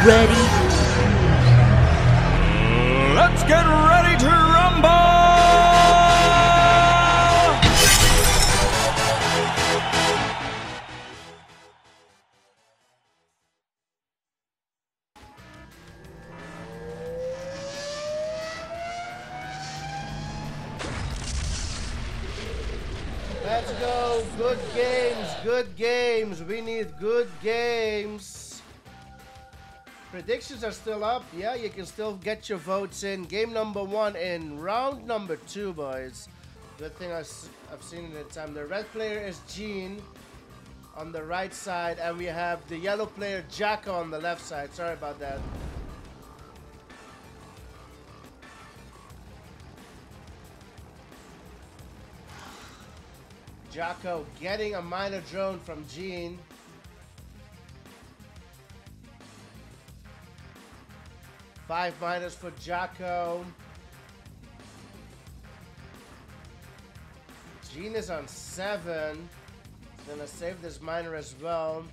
ready? Let's get ready to rumble! Let's go. Good games. Good games. We need good games. Predictions are still up. Yeah, you can still get your votes in. Game number 1 in round number 2, boys. Good thing I've seen it in time. The red player is Jeen on the right side, and we have the yellow player Jako on the left side. Sorry about that. Jako getting a minor drone from Jeen. Five minors for Jako. Jeen is on 7. He's gonna save this minor as well.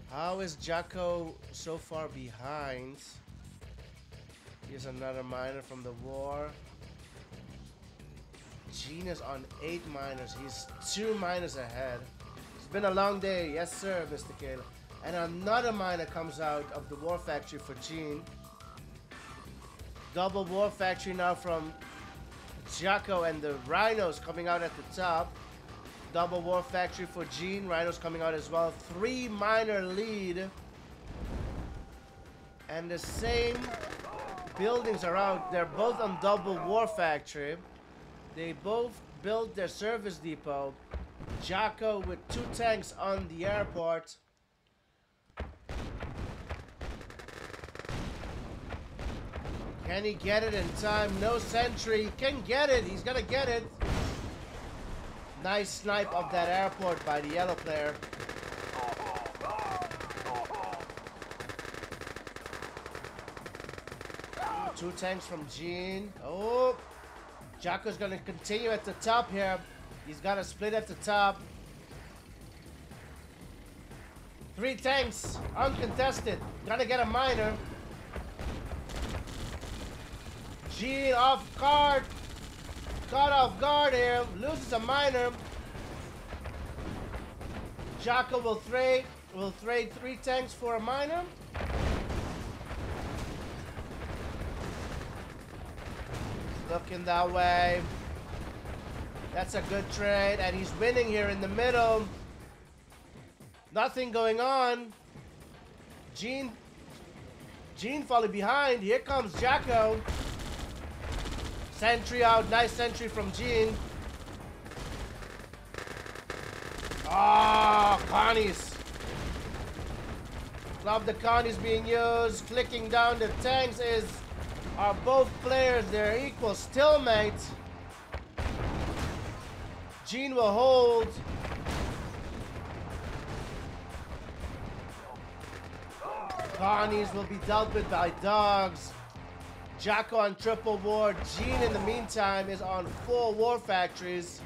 How is Jako so far behind? Here's another minor from the war. Jeen is on 8 minors. He's 2 minors ahead. It's been a long day. Yes, sir, Mr. Kayla. And another minor comes out of the war factory for Jeen. Double war factory now from Jako, and the rhinos coming out at the top. Double war factory for Jeen. Rhinos coming out as well. 3 minor lead. And the same buildings are out. They're both on double war factory. They both built their service depot. Jako with 2 tanks on the airport. Can he get it in time? No sentry. He can get it. He's gonna get it. Nice snipe of that airport by the yellow player. Two tanks from Jeen. Oh, Jako's gonna continue at the top here. He's got to split at the top. 3 tanks, uncontested. Gonna get a minor. Jeen off guard. Caught off guard here. Loses a minor. Jako will trade 3 tanks for a minor. Looking that way. That's a good trade, and he's winning here in the middle. Nothing going on. Jeen falling behind. Here comes Jako. Sentry out. Nice sentry from Jeen. Ah, Connies. Love the Connies being used. Clicking down the tanks are both players. They're equal stalemate. Jeen will hold. Connies will be dealt with by dogs. Jako on triple war. Jeen in the meantime is on 4 war factories.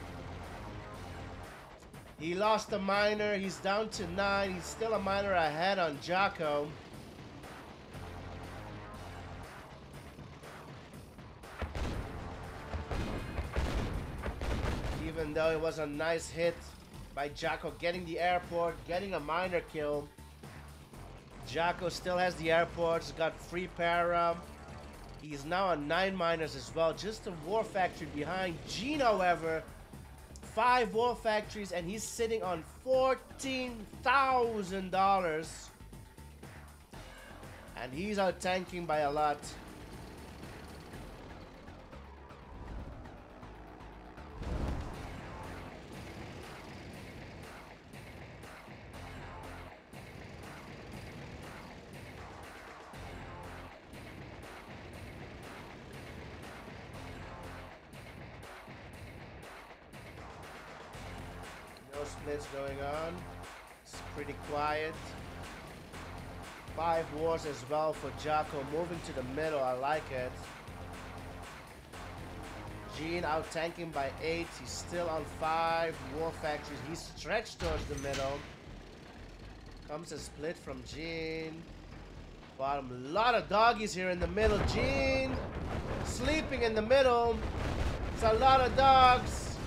He lost a minor. He's down to 9. He's still a minor ahead on Jako. Even though it was a nice hit by Jako getting the airport, getting a minor kill. Jako still has the airports, got free para. He's now on 9 miners as well, just a war factory behind. Jeen, however, 5 war factories, and he's sitting on $14,000. And he's out tanking by a lot. No splits going on. It's pretty quiet. 5 wars as well for Jako. Moving to the middle. I like it. Jeen out tanking by 8. He's still on 5 war factories. He's stretched towards the middle. Comes a split from Jeen. Bottom, a lot of doggies here in the middle. Jeen sleeping in the middle. It's a lot of dogs.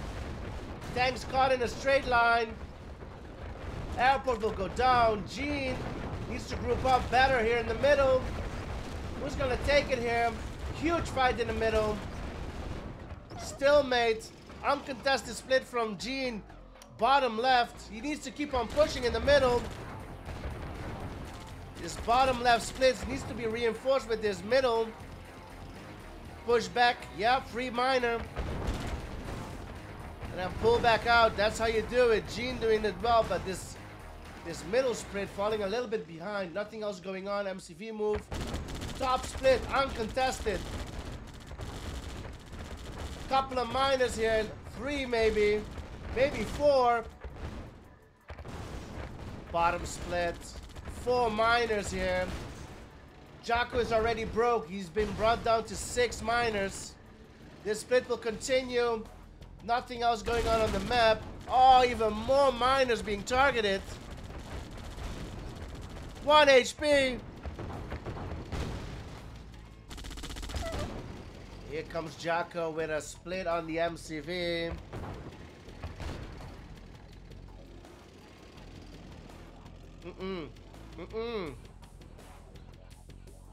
Tanks caught in a straight line. Airport will go down. Jeen needs to group up better here in the middle. Who's gonna take it here? Huge fight in the middle. Stalemate. Uncontested split from Jeen. Bottom left. He needs to keep on pushing in the middle. This bottom left split needs to be reinforced with this middle. Push back. Yep, free miner. And then pull back out. That's how you do it. Jeen doing it well, but this middle split falling a little bit behind. Nothing else going on. MCV move. Top split. Uncontested. Couple of miners here. 3 maybe. Maybe 4. Bottom split. 4 miners here. Jako is already broke. He's been brought down to 6 miners. This split will continue. Nothing else going on the map. Oh, even more miners being targeted. 1 HP. Here comes Jako with a split on the MCV.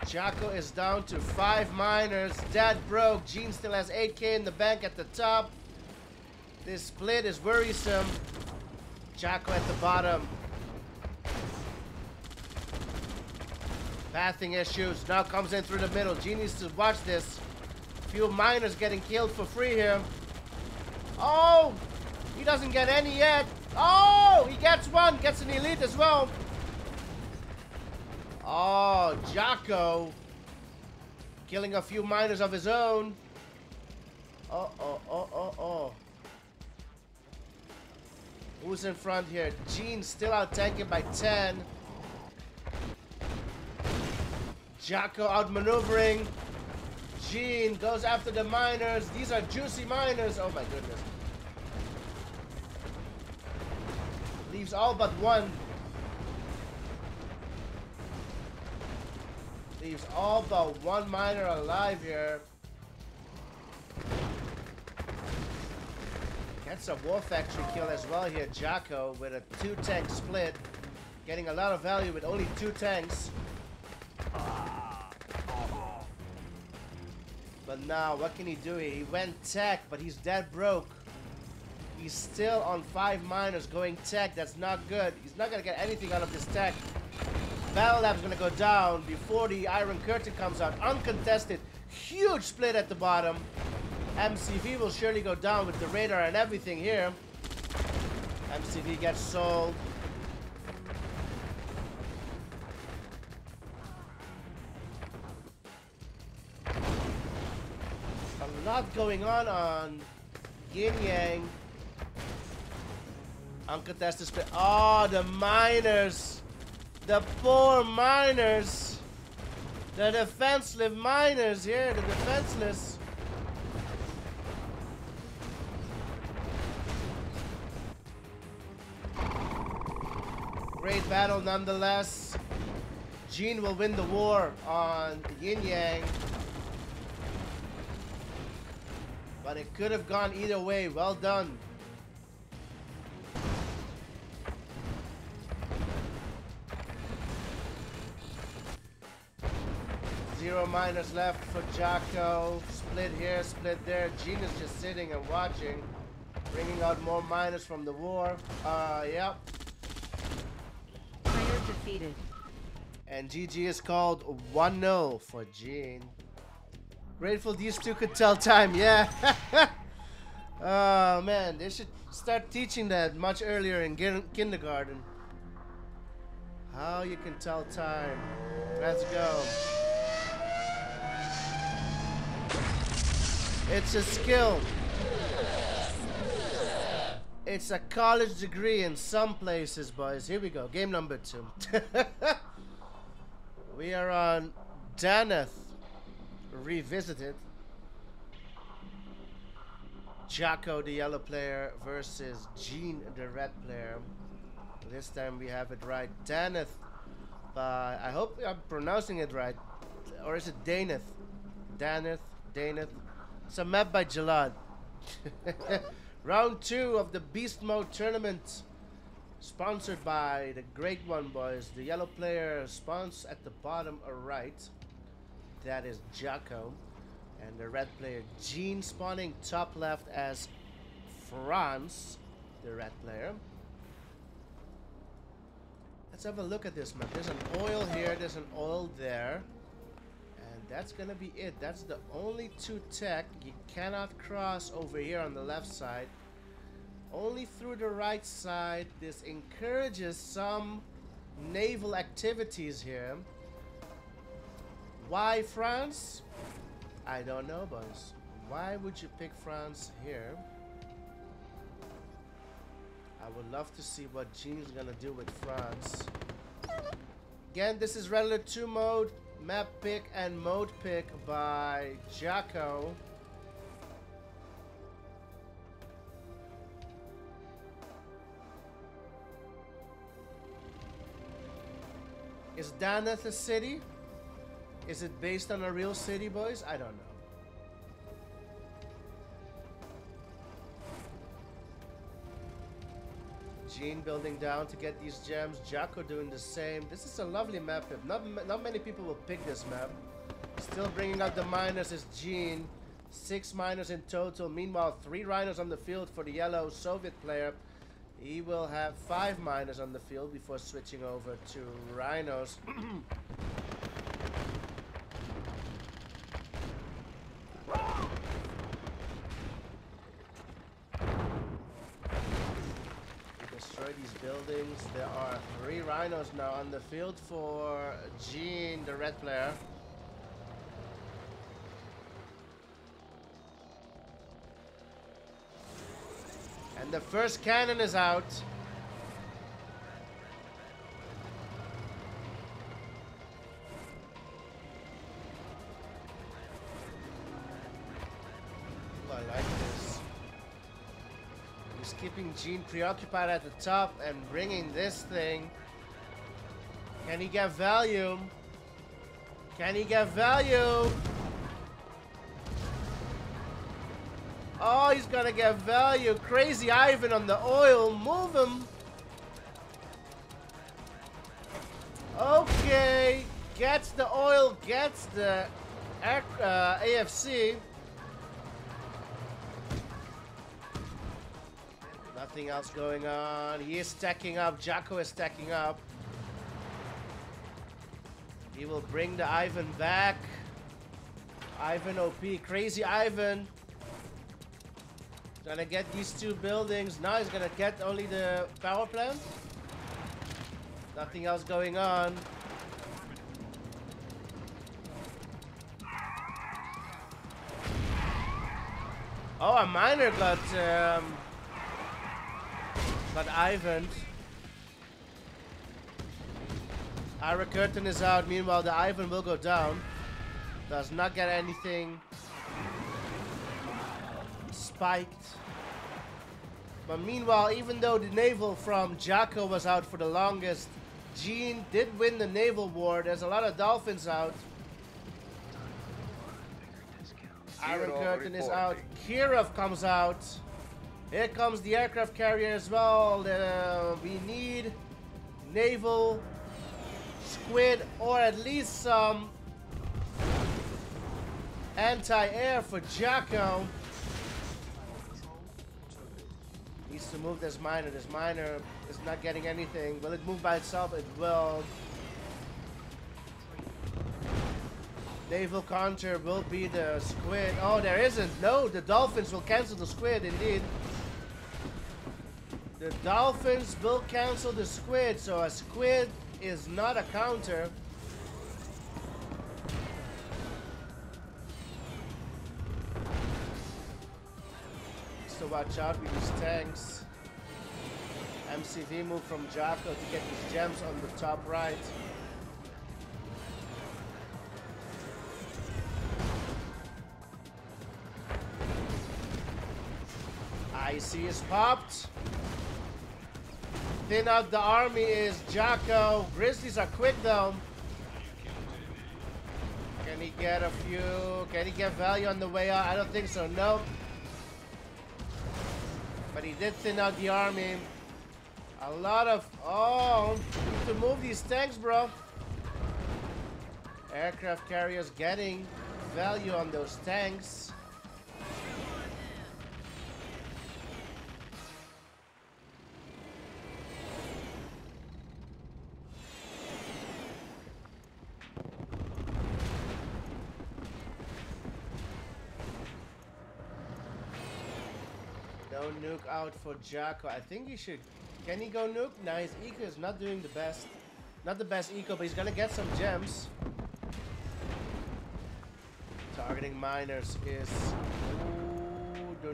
Jako is down to 5 miners. Dead broke. Jeen still has 8k in the bank at the top. This split is worrisome. Jako at the bottom. Pathing issues. Now comes in through the middle. Jeen needs to watch this. Few miners getting killed for free here. Oh! He doesn't get any yet. Oh! He gets one. Gets an elite as well. Oh, Jako killing a few miners of his own. Oh. Who's in front here? Jeen still out tanking by 10. Jako outmaneuvering. Jeen goes after the miners. These are juicy miners. Oh my goodness. Leaves all but one. Leaves all but one miner alive here. Gets a War Factory kill as well here. Jako with a 2-tank split. Getting a lot of value with only 2 tanks. But now, what can he do? He went tech, but he's dead broke. He's still on 5 miners going tech. That's not good. He's not going to get anything out of this tech. Battle Lab's going to go down before the Iron Curtain comes out. Uncontested. Huge split at the bottom. MCV will surely go down with the radar and everything here. MCV gets sold. A lot going on Yin Yang. Uncontested split. Oh, the miners. The poor miners. The defenseless miners here. The defenseless. Great battle nonetheless. Jeen will win the war on Yin Yang. But it could have gone either way. Well done. Zero miners left for Jako. Split here, split there. Jeen is just sitting and watching. Bringing out more miners from the war. Yep. Player defeated. And GG is called 1-0 for Jeen. Grateful these two could tell time, yeah. Oh man, they should start teaching that much earlier in kindergarten. How you can tell time. Let's go. It's a skill. It's a college degree in some places, boys. Here we go. Game number 2. We are on Daneth Revisited. Jako, the yellow player, versus Jeen, the red player. This time we have it right. Daneth by, I hope I'm pronouncing it right. Or is it Daneth? Daneth. It's a map by Jalad. Round 2 of the Beast Mode tournament. Sponsored by the Great One Boys. The yellow player spawns at the bottom right. That is Jako. And the red player Jeen spawning top left as France, the red player. Let's have a look at this map. There's an oil here, there's an oil there. And that's gonna be it. That's the only 2 tech. You cannot cross over here on the left side. Only through the right side. This encourages some naval activities here. Why France? I don't know, boys. Why would you pick France here? I would love to see what Jeen's gonna do with France. Again, this is Relative 2 mode, map pick and mode pick by Jako. Is Daneth a city? Is it based on a real city, boys? I don't know. Jeen building down to get these gems. Jako doing the same. This is a lovely map. Not many people will pick this map. Still bringing out the miners is Jeen. 6 miners in total. Meanwhile, 3 rhinos on the field for the yellow Soviet player. He will have 5 miners on the field before switching over to rhinos. Destroy these buildings. There are 3 rhinos now on the field for Jeen, the red player. And the first cannon is out. I like this. He's keeping Jeen preoccupied at the top and bringing this thing. Can he get value? Can he get value? Oh, he's gonna get value. Crazy Ivan on the oil. Move him. Okay. Gets the oil. Gets the AFC. Nothing else going on. He is stacking up. Jako is stacking up. He will bring the Ivan back. Ivan OP. Crazy Ivan. Gonna get these 2 buildings. Now he's gonna get only the power plant. Nothing else going on. Oh, a miner got Ivan. Iron Curtain is out. Meanwhile, the Ivan will go down. Does not get anything spiked. But meanwhile, even though the naval from Jako was out for the longest, Jeen did win the naval war. There's a lot of dolphins out. Iron Curtain is out. Kirov comes out. Here comes the aircraft carrier as well. We need naval squid or at least some anti-air for Jako. Needs to move this miner. This miner is not getting anything. Will it move by itself? It will. Naval counter will be the squid. Oh, there isn't. No, the dolphins will cancel the squid indeed. The dolphins will cancel the squid, so a squid is not a counter. So watch out with these tanks. MCV move from Jako to get these gems on the top right. IC is popped. thin out the army is Jako. Grizzlies are quick though. Can he get a few? Can he get value on the way out? I don't think so, no. But he did thin out the army. A lot of... Oh, need to move these tanks, bro. Aircraft carriers getting value on those tanks. No nuke out for Jako. I think he should... Can he go nuke? Nah, his eco is not doing the best. Not the best eco, but he's gonna get some gems. Targeting miners is... Ooh,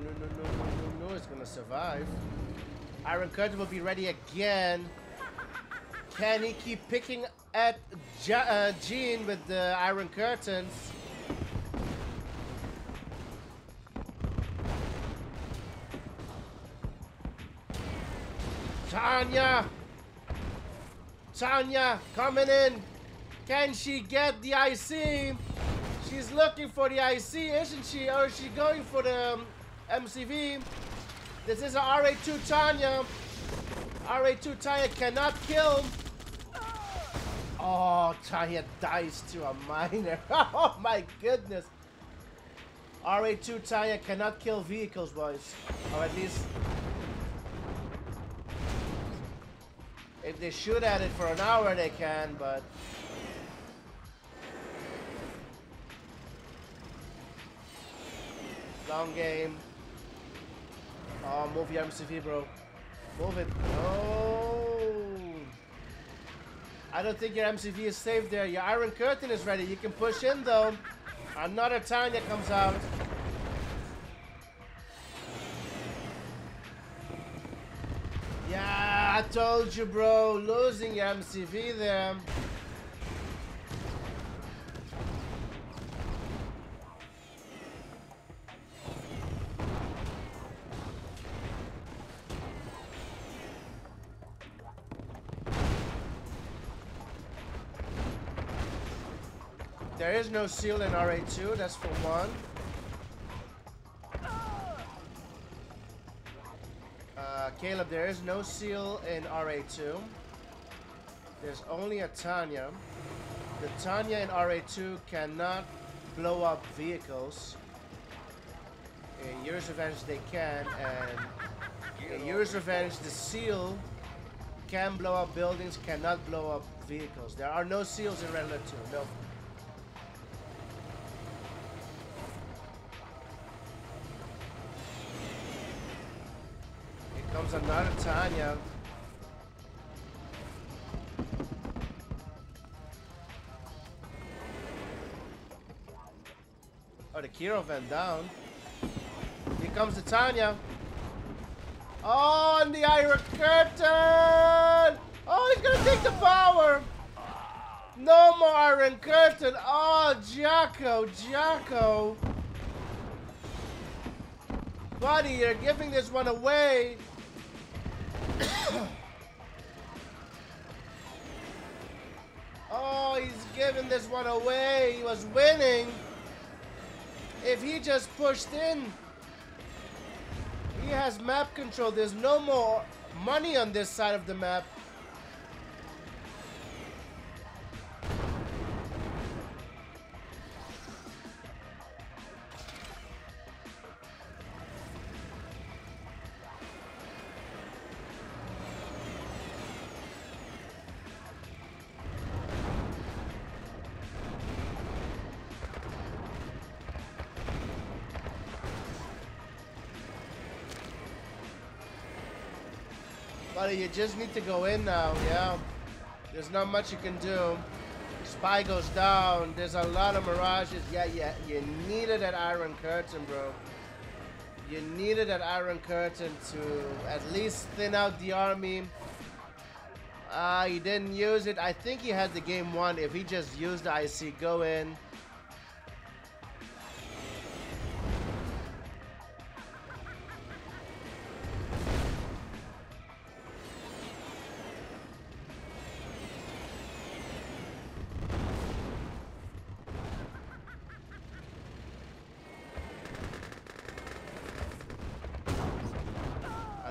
no, it's gonna survive. Iron Curtain will be ready again. Can he keep picking at Jeen with the Iron Curtains? Tanya coming in. Can she get the IC? She's looking for the IC, isn't she? Or is she going for the MCV? This is a RA2 Tanya. RA2 Tanya cannot kill. Oh, Tanya dies to a miner. Oh my goodness. RA2 Tanya cannot kill vehicles, boys. Or at least... if they shoot at it for an hour, they can, but... long game. Oh, move your MCV, bro. Move it. Oh. I don't think your MCV is safe there. Your Iron Curtain is ready. You can push in, though. Another Tanya comes out. Yeah, I told you, bro. Losing your MCV there. There is no seal in RA2, that's for one. Caleb, there is no seal in RA2. There's only a Tanya. The Tanya in RA2 cannot blow up vehicles. In Year's Revenge they can, and in Year's Revenge the seal can blow up buildings, cannot blow up vehicles. There are no seals in Red Alert 2, no. Comes another Tanya. Oh, the Kiro went down. Here comes the Tanya. Oh, and the Iron Curtain! Oh, he's gonna take the power! No more Iron Curtain! Oh, Jako! Buddy, you're giving this one away! Oh, he's giving this one away. He was winning. If he just pushed in, he has map control. There's no more money on this side of the map. Buddy, you just need to go in now, yeah. There's not much you can do. Spy goes down. There's a lot of mirages. Yeah, you needed that Iron Curtain, bro. You needed that Iron Curtain to at least thin out the army. He didn't use it. I think he had the game won if he just used the IC. Go in.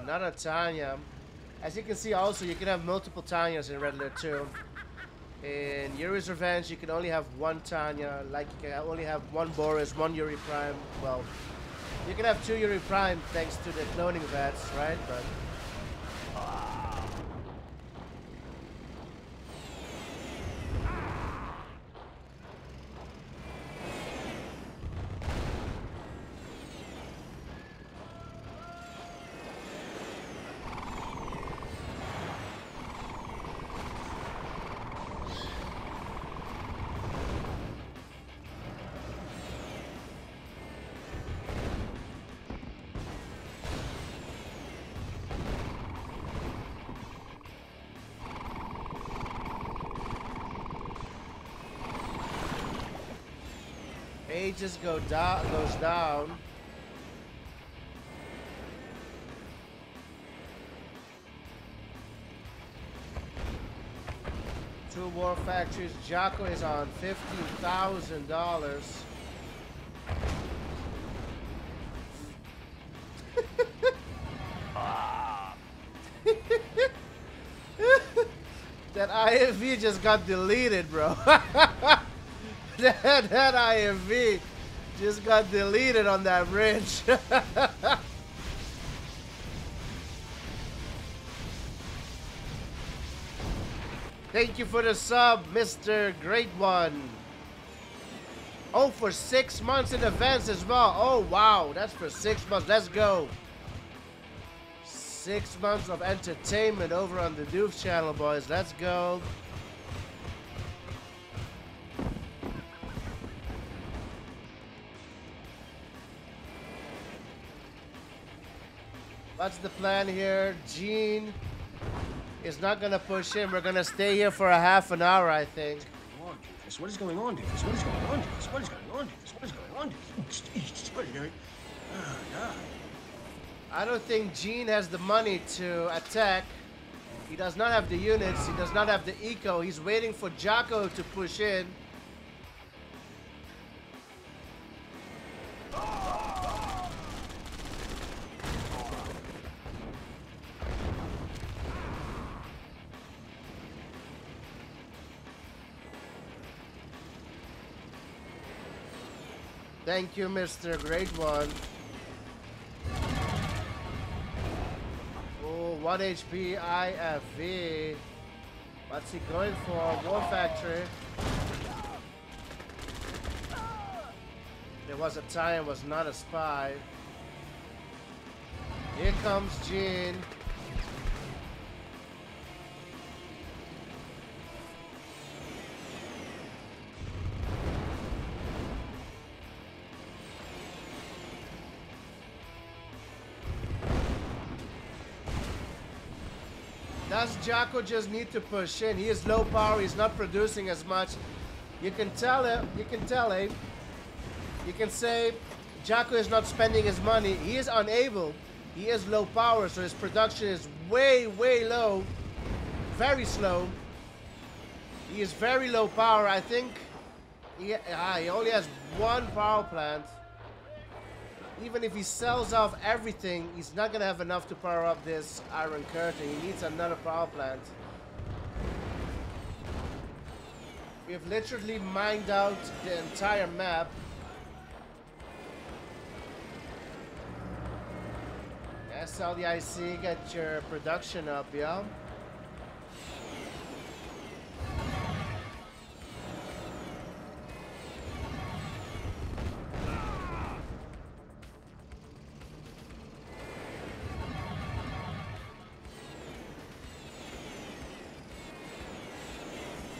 not a Tanya. As you can see, also, you can have multiple Tanyas in Red Alert 2. In Yuri's Revenge, you can only have one Tanya. Like, you can only have one Boris, one Yuri Prime. Well, you can have two Yuri Prime thanks to the cloning vets, right? But just goes down. Two war factories. Jako is on $15,000. That IFV just got deleted, bro. That IFV just got deleted on that bridge. Thank you for the sub, Mr. Great One. Oh, for 6 months in advance as well. Oh, wow. That's for 6 months. Let's go. 6 months of entertainment over on the Doof channel, boys. Let's go. What's the plan here? Jeen is not gonna push in. We're gonna stay here for a half an hour, I think. What is going on, Doofus? What is going on, Doofus? What is going on, Doofus? What is going on, Doofus? Jeez, what are you doing? Oh, God. I don't think Jeen has the money to attack. He does not have the units. He does not have the eco. He's waiting for Jako to push in. Thank you, Mr. Great One. Oh, 1 HP IFV. What's he going for? War Factory. There was a time, was not a spy. Here comes Jeen. Does Jako just need to push in? He is low power. He's not producing as much. You can tell him. You can tell him. You can say Jako is not spending his money. He is unable. He is low power, so his production is way, way low. Very slow. He is very low power. I think he only has one power plant. Even if he sells off everything, he's not going to have enough to power up this Iron Curtain. He needs another power plant. We have literally mined out the entire map. SLDIC, get your production up, yeah?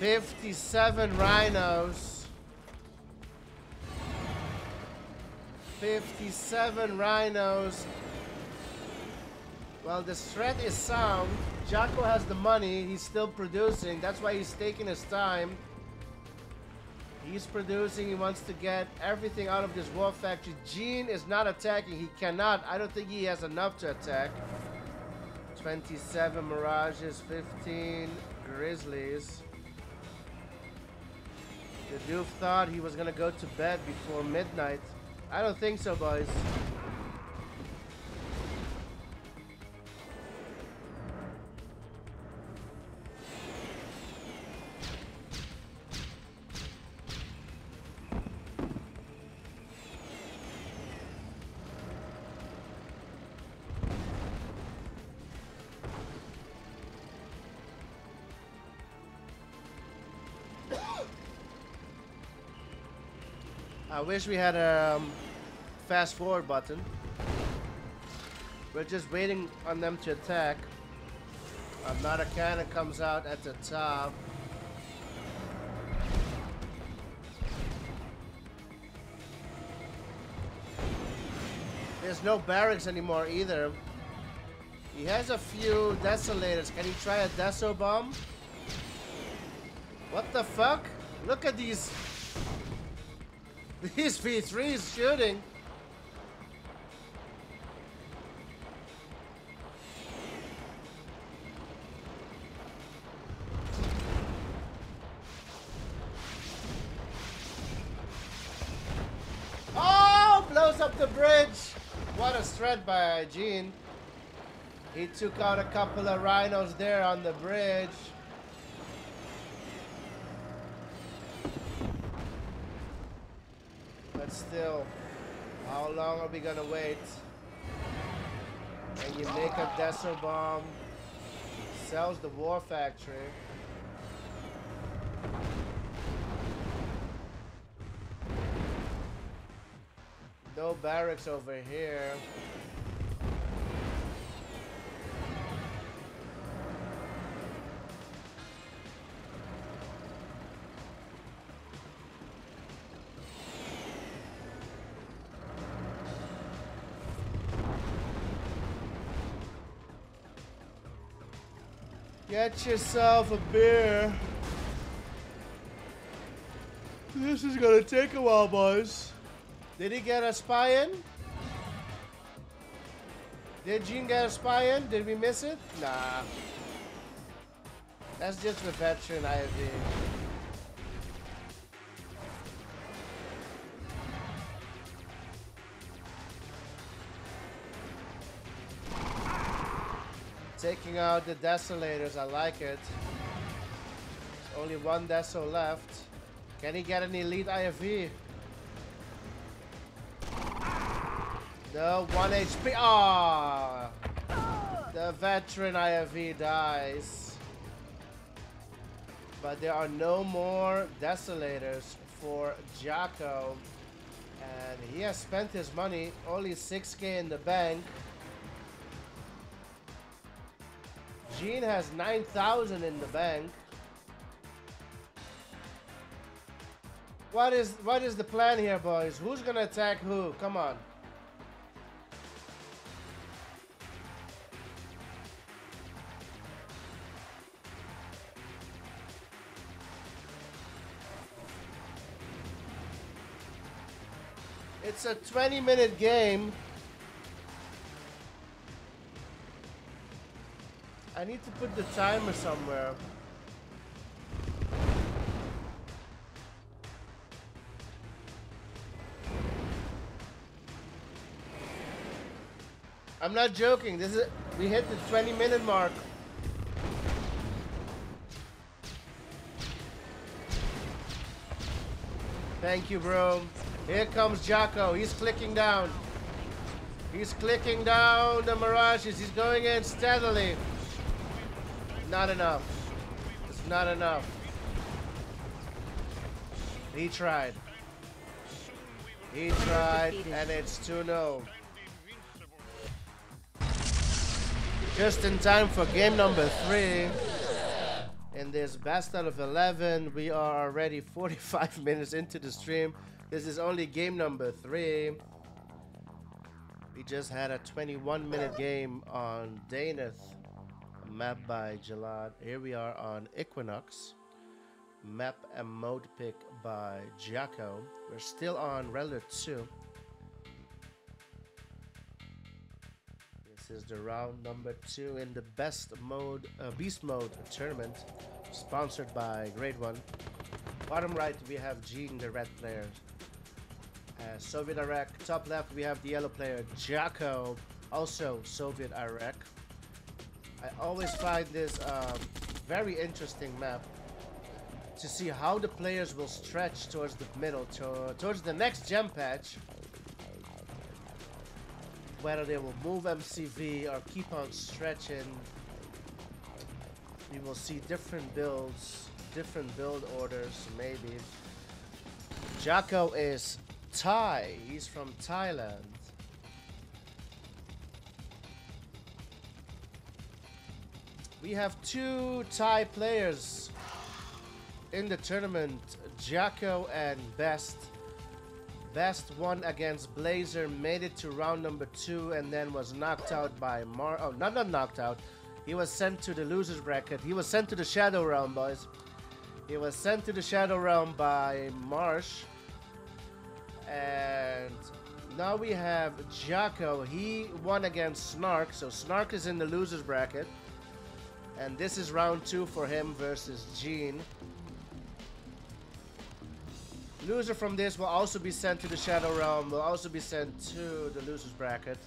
$57 rhinos. 57 rhinos. Well, the threat is sound. Jako has the money. He's still producing. That's why he's taking his time. He's producing. He wants to get everything out of this war factory. Jeen is not attacking. He cannot. I don't think he has enough to attack. 27 Mirages, 15 Grizzlies. The Doof thought he was gonna go to bed before midnight. I don't think so, boys. I wish we had a fast forward button. We're just waiting on them to attack. Another cannon comes out at the top. There's no barracks anymore either. He has a few desolators. Can he try a deso bomb? What the fuck? Look at these V3s shooting. Oh, blows up the bridge. What a threat by Jeen. He took out a couple of rhinos there on the bridge. But still, how long are we gonna wait? And you make a deso bomb, sells the war factory. No barracks over here. Get yourself a beer. This is gonna take a while, boys. Did he get a spy in? Did Jeen get a spy in? Did we miss it? Nah. That's just the veteran IV. Taking out the desolators, I like it. There's only one deso left. Can he get an elite IFV? No, 1 HP. Ah! The veteran IFV dies. But there are no more desolators for Jako. And he has spent his money, only 6k in the bank. Jeen has 9,000 in the bank. What is the plan here, boys? Who's gonna attack who? Come on. It's a 20-minute game. I need to put the timer somewhere. I'm not joking. We hit the 20-minute mark. Thank you, bro. Here comes Jako. He's clicking down. He's clicking down the mirages. He's going in steadily. Not enough. It's not enough. He tried. He tried, and it's 2-0. Just in time for game number 3. In this best out of 11, we are already 45 minutes into the stream. This is only game number 3. We just had a 21-minute game on Daneth, map by Jalad. Here we are on Equinox, map and mode pick by Jako. We're still on Relic 2. This is the round number 2 in the best mode, beast mode tournament, sponsored by Grade 1. Bottom right we have Jeen, the red player. Soviet Iraq. Top left we have the yellow player Jako, also Soviet Iraq. I always find this very interesting map to see how the players will stretch towards the middle, towards the next gem patch. Whether they will move MCV or keep on stretching. We will see different builds, different build orders, maybe. Jako is Thai. He's from Thailand. We have 2 Thai players in the tournament, Jako and Best. Best won against Blazer, made it to round number 2, and then was knocked out by oh, not knocked out. He was sent to the losers bracket. He was sent to the Shadow Realm, boys. He was sent to the Shadow Realm by Marsh. And now we have Jako. He won against Snark, so Snark is in the losers bracket. And this is round 2 for him versus Jeen. Loser from this will also be sent to the Shadow Realm, will also be sent to the losers bracket.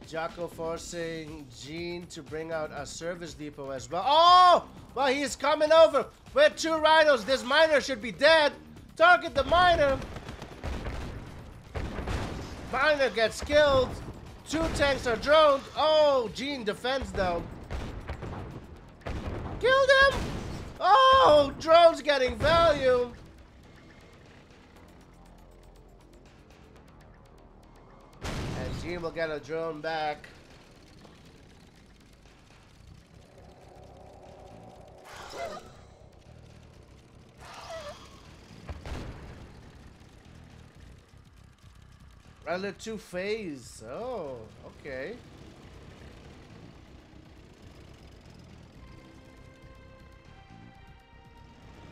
Jako forcing Jeen to bring out a service depot as well. Oh! Well, he's coming over with 2 rhinos. This miner should be dead. Target the miner. Miner gets killed. 2 tanks are droned. Oh, Jeen defends though. Killed him! Oh, drone's getting value. And Jeen will get a drone back. Rather 2 phase. Oh, okay.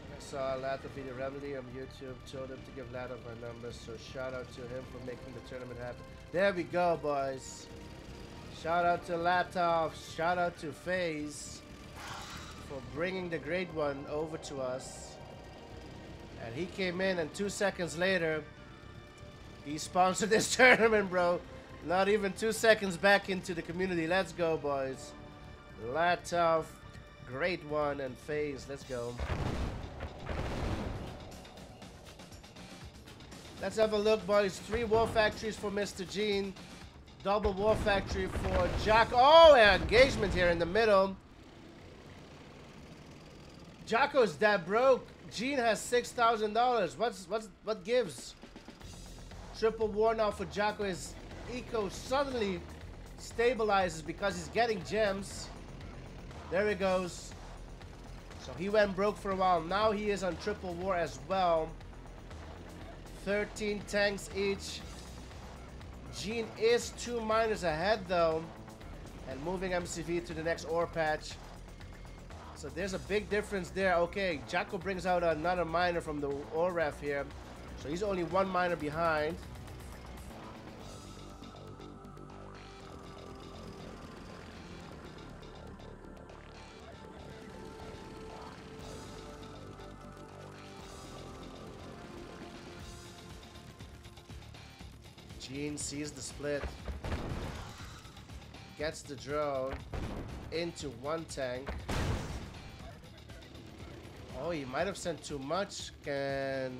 I saw Lato video Remedy on YouTube, told him to give Lato my numbers, so shout out to him for making the tournament happen. There we go, boys. Shout out to Latov, shout out to FaZe for bringing the great one over to us. And he came in, and 2 seconds later, he sponsored this tournament, bro. Not even 2 seconds back into the community. Let's go, boys. Latov, great one, and FaZe, let's go. Let's have a look, boys. 3 war factories for Mr. Jeen. Double war factory for Jack. Oh, and engagement here in the middle. Jako's that broke. Jeen has $6,000. What gives? Triple war now for Jako. His eco suddenly stabilizes because he's getting gems. There he goes. So he went broke for a while. Now he is on triple war as well. 13 tanks each. Jeen is 2 miners ahead though, and moving MCV to the next ore patch. So there's a big difference there. Okay, Jako brings out another miner from the ore ref here, so he's only 1 miner behind. Jeen sees the split, gets the drone into 1 tank. Oh, he might have sent too much. Can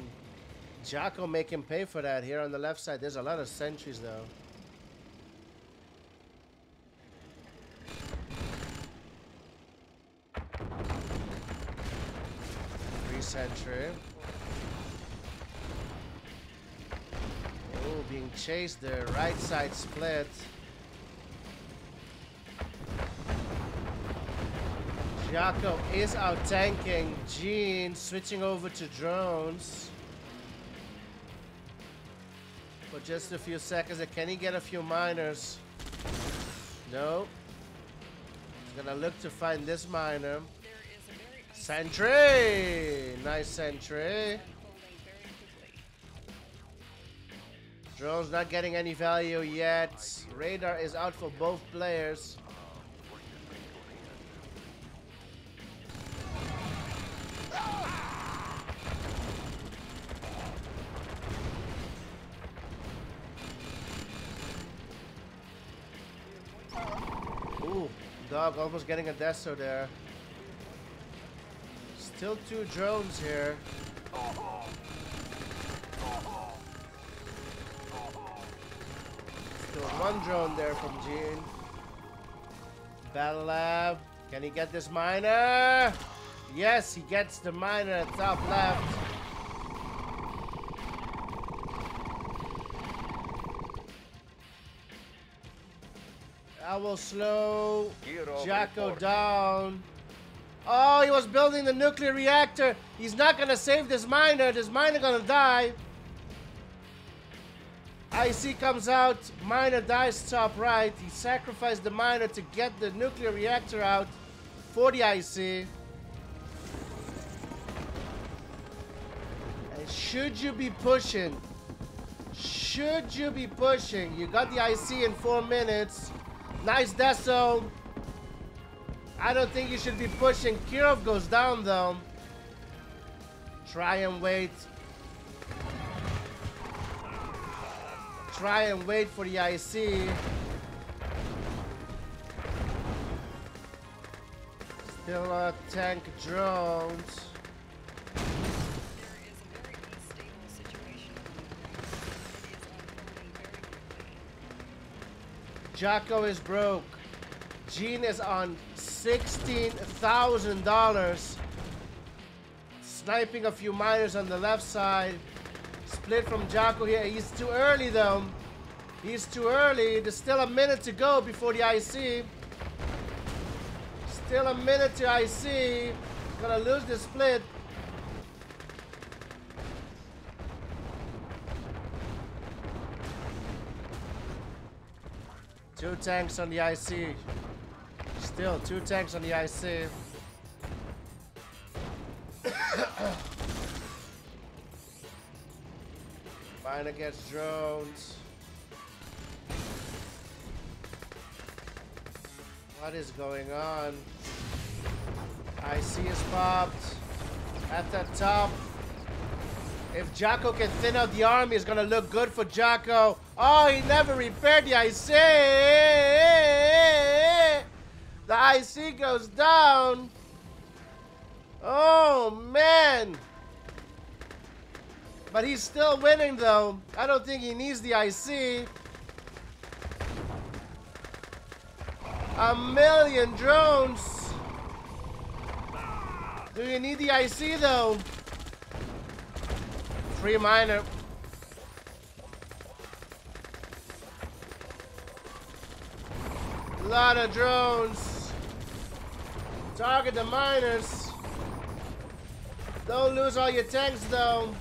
Jako make him pay for that? Here on the left side, there's a lot of sentries though. Free sentry. Oh, being chased there. Right side split. Jako is out tanking. Jeen switching over to drones for just a few seconds. Can he get a few miners? No. He's gonna look to find this miner. Sentry! Nice sentry. Drone's not getting any value yet. Radar is out for both players. Ooh, dog almost getting a deso there. Still 2 drones here. Still 1 drone there from Jeen. Battle Lab. Can he get this miner? Yes, he gets the miner at top left. I will slow Jako down. Oh, he was building the nuclear reactor. He's not gonna save this miner. This miner gonna die. IC comes out. Miner dies top right. He sacrificed the miner to get the nuclear reactor out for the IC. And should you be pushing? Should you be pushing? You got the IC in 4 minutes. Nice deso. I don't think you should be pushing. Kirov goes down though. Try and wait. Try and wait for the IC. Still a tank drones. Jako is broke. Jeen is on $16,000. Sniping a few miners on the left side. Split from Jako here. He's too early though. He's too early. There's still a minute to go before the IC. Still a minute to IC. Gonna lose the split. Two tanks on the IC. Still, 2 tanks on the IC. Miner gets drones. What is going on? IC is popped. At the top. If Jako can thin out the army, it's gonna look good for Jako. Oh, he never repaired the IC. The IC goes down. Oh, man. But he's still winning, though. I don't think he needs the IC. 1,000,000 drones. Do you need the IC, though? Free miner. Lot of drones. Target the miners. Don't lose all your tanks though.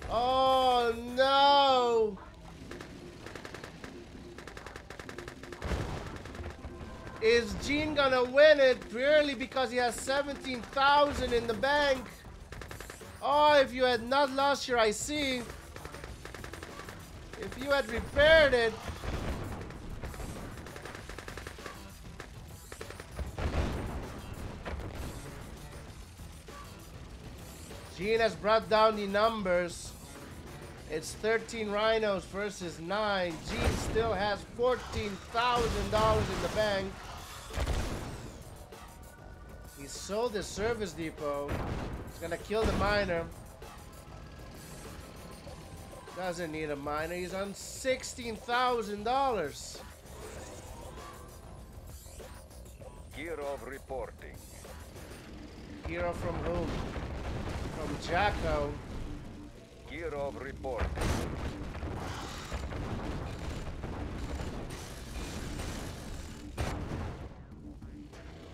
Oh no. Is Jeen gonna win it purely because he has 17,000 in the bank? Oh, if you had not lost your IC, if you had repaired it. Jeen has brought down the numbers. It's 13 rhinos versus 9. Jeen still has $14,000 in the bank. He sold his service depot. He's gonna kill the miner. Doesn't need a miner. He's on $16,000. Kirov reporting. Hero from whom? From Jako. Kirov reporting.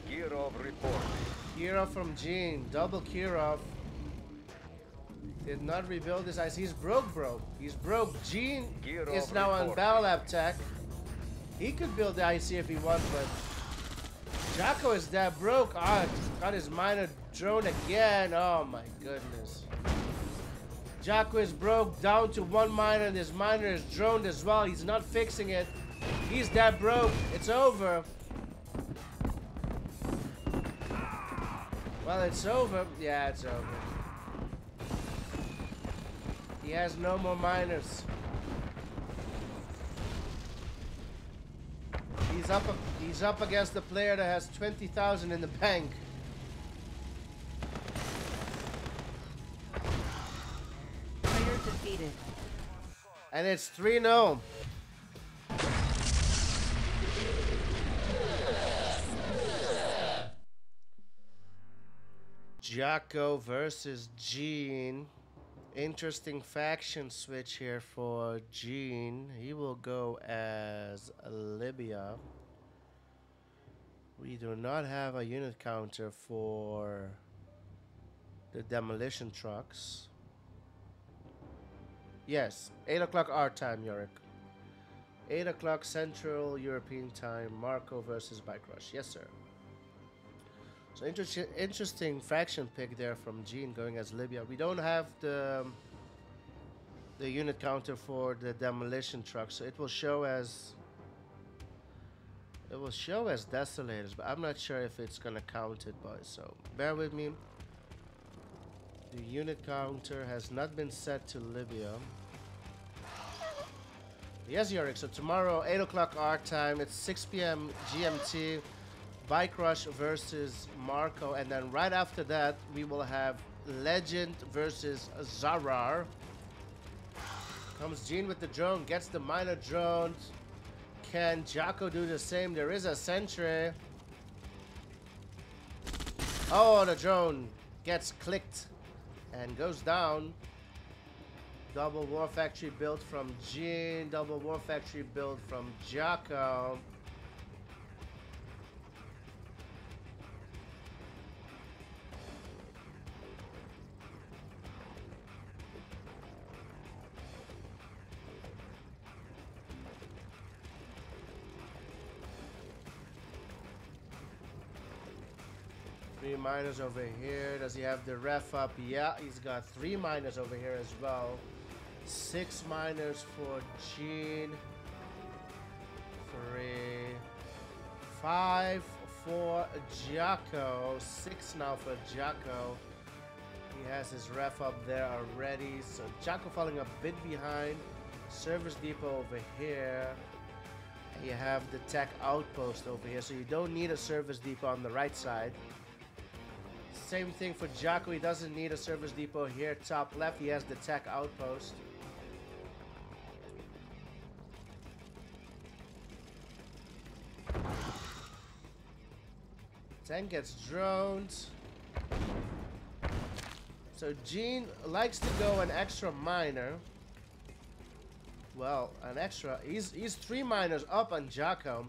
Kirov reporting. Hero from Jeen. Double Kirov. Did not rebuild his ice. He's broke, bro. He's broke. Jeen is now on Battle Lab Tech. He could build the IC if he wants, but Jako is that broke. Ah, got his miner drone again. Oh my goodness. Jako is broke, down to 1 miner, and his miner is droned as well. He's not fixing it. He's that broke. It's over. Well, it's over. Yeah, it's over. He has no more miners. He's up against the player that has 20,000 in the bank. Player defeated. And it's 3-0. Jako versus Jeen. Interesting faction switch here for Jeen. He will go as Libya. We do not have a unit counter for the demolition trucks. Yes, 8 o'clock our time, Yorick. 8 o'clock Central European time. Marco versus Bike Rush. Yes, sir. So interesting faction pick there from Jeen going as Libya. We don't have the unit counter for the demolition truck, so it will show as desolators, but I'm not sure if it's gonna count it, boys. So bear with me. The unit counter has not been set to Libya. Yes, Yorick. So tomorrow, 8 o'clock our time. It's 6 p.m. GMT. Bike Rush versus Marco, and then right after that we will have Legend versus Zarar. Comes Jeen with the drone, gets the minor drone. Can Jako do the same? There is a sentry. Oh, the drone gets clicked and goes down. Double War Factory build from Jeen, double War Factory build from Jako. Three miners over here. Does he have the ref up? Yeah, he's got 3 miners over here as well. 6 miners for Jeen. 3, 5 for Jako. 6 now for Jako. He has his ref up there already. So Jako falling a bit behind. Service depot over here. And you have the tech outpost over here. So you don't need a service depot on the right side. Same thing for Jako. He doesn't need a service depot here. Top left, he has the tech outpost. Tank gets droned. So Jeen likes to go an extra miner. Well, an extra. He's 3 miners up on Jako.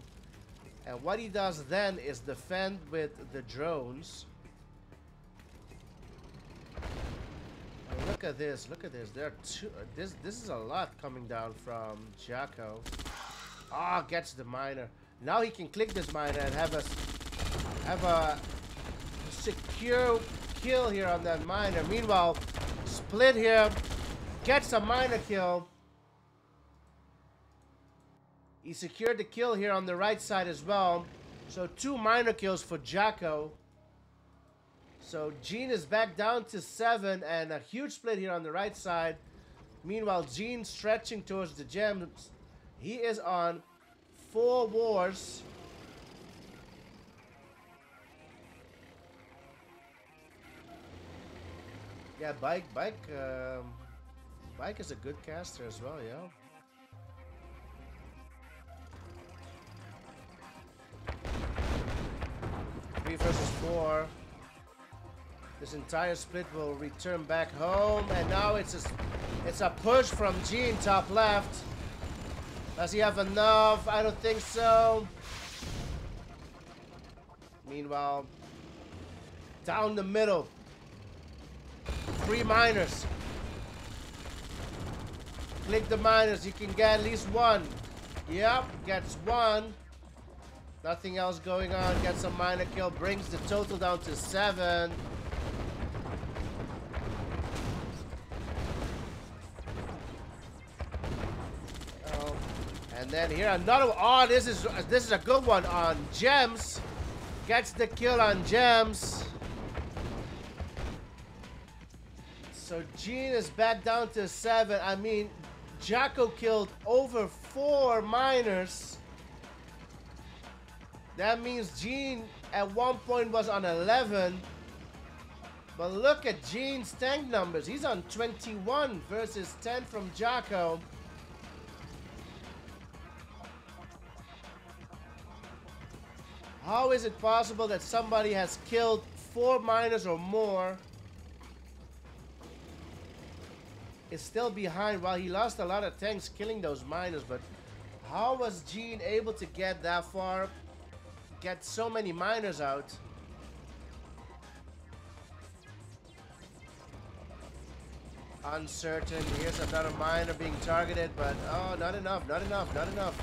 And what he does then is defend with the drones. Look at this, look at this. There are 2. This is a lot coming down from Jako. Ah, gets the miner. Now he can click this miner and have a secure kill here on that miner. Meanwhile, Split here gets a miner kill. He secured the kill here on the right side as well. So 2 miner kills for Jako. So Jeen is back down to 7 and a huge split here on the right side. Meanwhile, Jeen stretching towards the gems. He is on 4 wars. Yeah, Bike is a good caster as well, yeah. Three versus 4. This entire split will return back home, and now it's a push from Jeen top left. Does he have enough? I don't think so. Meanwhile, down the middle, 3 miners. Click the miners, you can get at least 1. Yep, gets 1. Nothing else going on. Gets a miner kill, brings the total down to 7. And then here another. Oh, this is a good one on Gems. Gets the kill on Gems. So Jeen is back down to 7. I mean, Jako killed over 4 miners. That means Jeen at one point was on 11. But look at Jeen's tank numbers. He's on 21 versus 10 from Jako. How is it possible that somebody has killed 4 miners or more is still behind. While he lost a lot of tanks killing those miners, but how was Jeen able to get that far, get so many miners out? Uncertain. Here's another miner being targeted, but oh, not enough, not enough, not enough.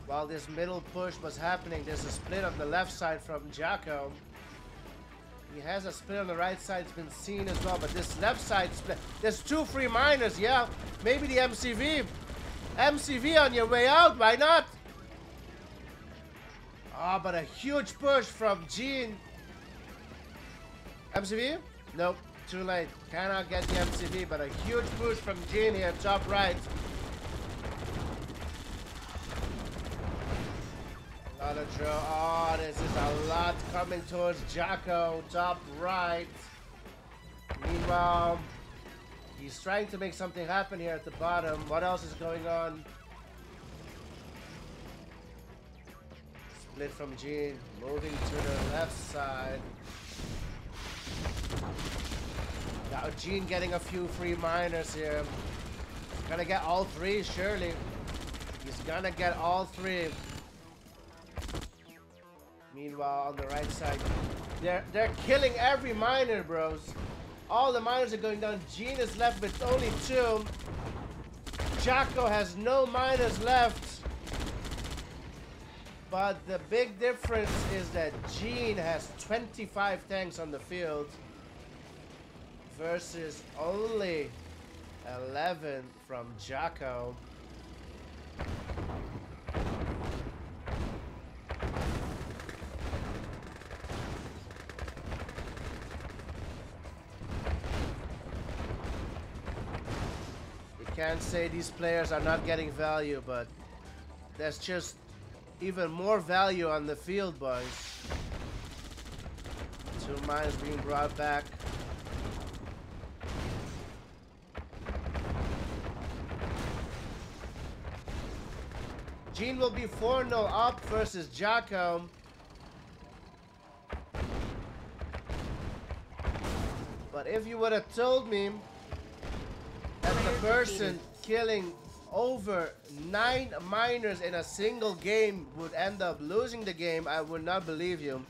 While this middle push was happening, there's a split on the left side from Jako. He has a split on the right side, it's been seen as well, but this left side split, there's 2 free miners, yeah. Maybe the MCV. MCV on your way out, why not? Ah, but a huge push from Jeen. MCV? Nope, too late. Cannot get the MCV, but a huge push from Jeen here, top right. Another draw. Oh, this is a lot coming towards Jako, top right. Meanwhile, he's trying to make something happen here at the bottom. What else is going on? Split from Jeen, moving to the left side. Now Jeen getting a few free miners here. He's gonna get all 3, surely. He's gonna get all 3. Meanwhile, on the right side, they're killing every miner, bros. All the miners are going down. Jeen is left with only 2. Jako has no miners left. But the big difference is that Jeen has 25 tanks on the field versus only 11 from Jako. Can't say these players are not getting value, but there's just even more value on the field, boys. 2 miners being brought back. Jeen will be 4-0 up versus Jako. But if you would have told me that the person killing over 9 miners in a single game would end up losing the game, I would not believe you.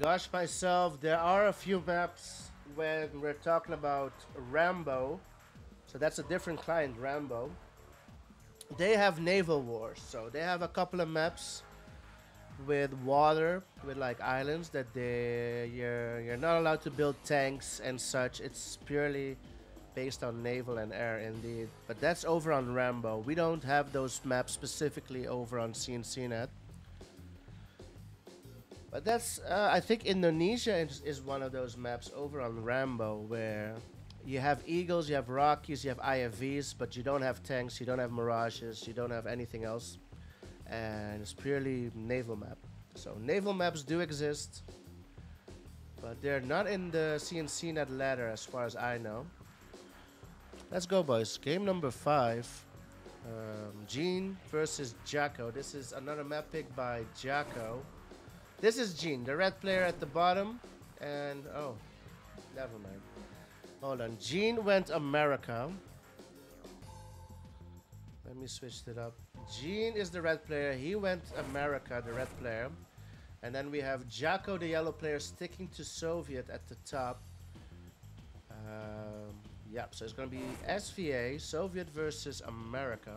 Gosh, myself, there are a few maps when we're talking about Rambo. So that's a different client, Rambo. They have naval wars, so they have a couple of maps with water, with like islands that you're not allowed to build tanks and such. It's purely based on naval and air indeed. But that's over on Rambo. We don't have those maps specifically over on CNCnet. But that's I think Indonesia is one of those maps over on Rambo where you have Eagles, you have Rockies, you have IFVs, but you don't have tanks, you don't have Mirages, you don't have anything else. And it's purely naval map. So naval maps do exist, but they're not in the CNCnet ladder as far as I know. Let's go, boys. Game number 5. Jeen versus Jako. This is another map pick by Jako. This is Jeen, the red player at the bottom. And oh, never mind. Hold on. Jeen went America. Let me switch it up. Jeen is the red player. He went America, the red player. And then we have Jako, the yellow player, sticking to Soviet at the top. Yep, so it's going to be SVA, Soviet versus America.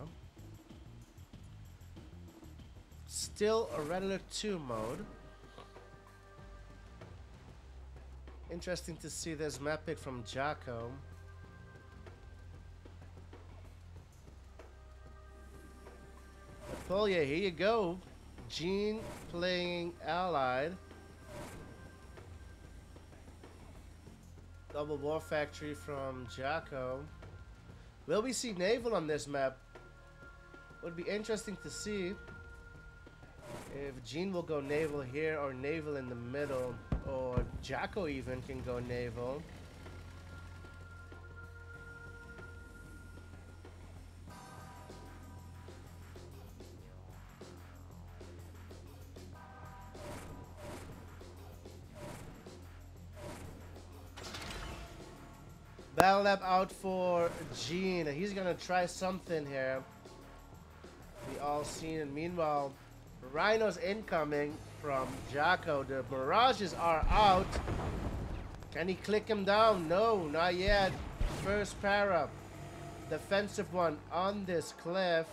Still a regular 2 mode. Interesting to see this map pick from Jako. Well, yeah, here you go. Jeen playing Allied. Double War Factory from Jako. Will we see naval on this map? Would be interesting to see if Jeen will go naval here or naval in the middle, or Jako even can go naval. Battle Lab out for Jeen. He's gonna try something here. We all seen it. Meanwhile, Rhino's incoming from Jako. The Mirages are out. Can he click him down? No, not yet. First para. Defensive one on this cliff.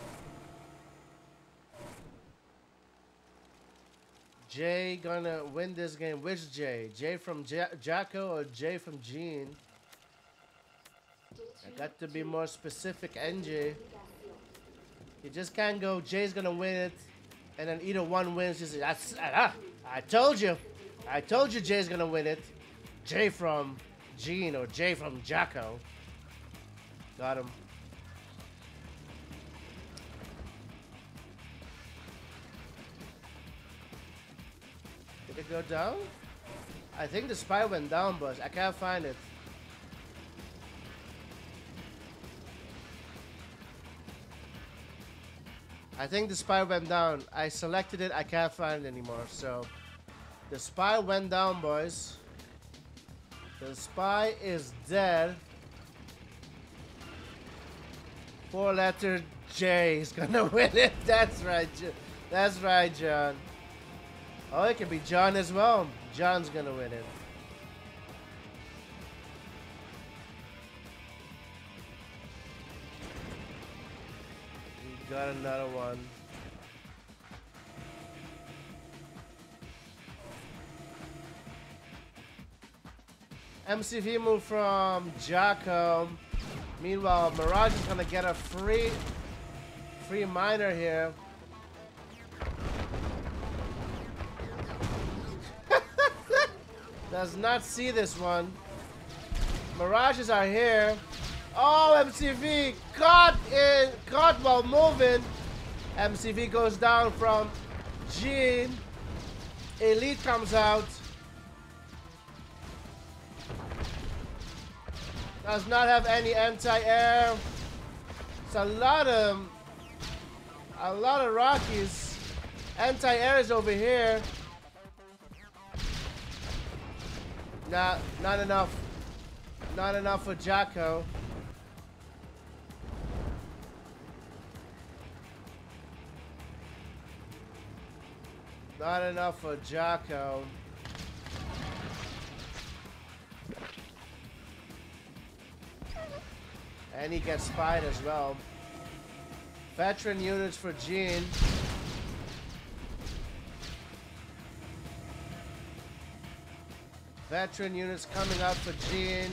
Jay gonna win this game. Which Jay? Jay from Jako or Jay from Jeen? I got to be more specific, NJ. You just can't go, Jay's gonna win it, and then either one wins. Just, I told you. I told you Jay's gonna win it. Jay from Jeen or Jay from Jako. Got him. Did it go down? I think the spy went down, boys. I can't find it. I think the spy went down. I selected it. I can't find it anymore. So the spy went down, boys. The spy is dead. 4-letter J is gonna win it. That's right. That's right, John. Oh, it could be John as well. John's gonna win it. We got another one. MCV move from Jako. Meanwhile, Mirage is gonna get a free miner here. Does not see this one. Mirages are here. Oh, MCV caught while moving. MCV goes down from Jeen. Elite comes out. Does not have any anti-air. It's a lot of Rockies. Anti-air is over here. Not enough. Not enough for Jako. Not enough for Jako. And he gets spied as well. Veteran units for Jeen. Veteran units coming up for Jeen.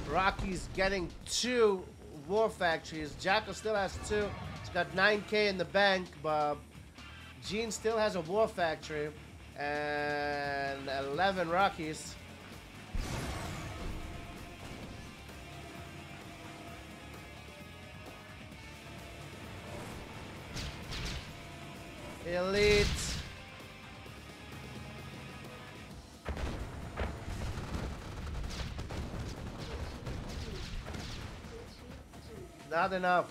Rocky's getting 2 war factories. Jako still has 2. He's got 9K in the bank, but Jeen still has a war factory and 11 Rockies. Elite. Not enough.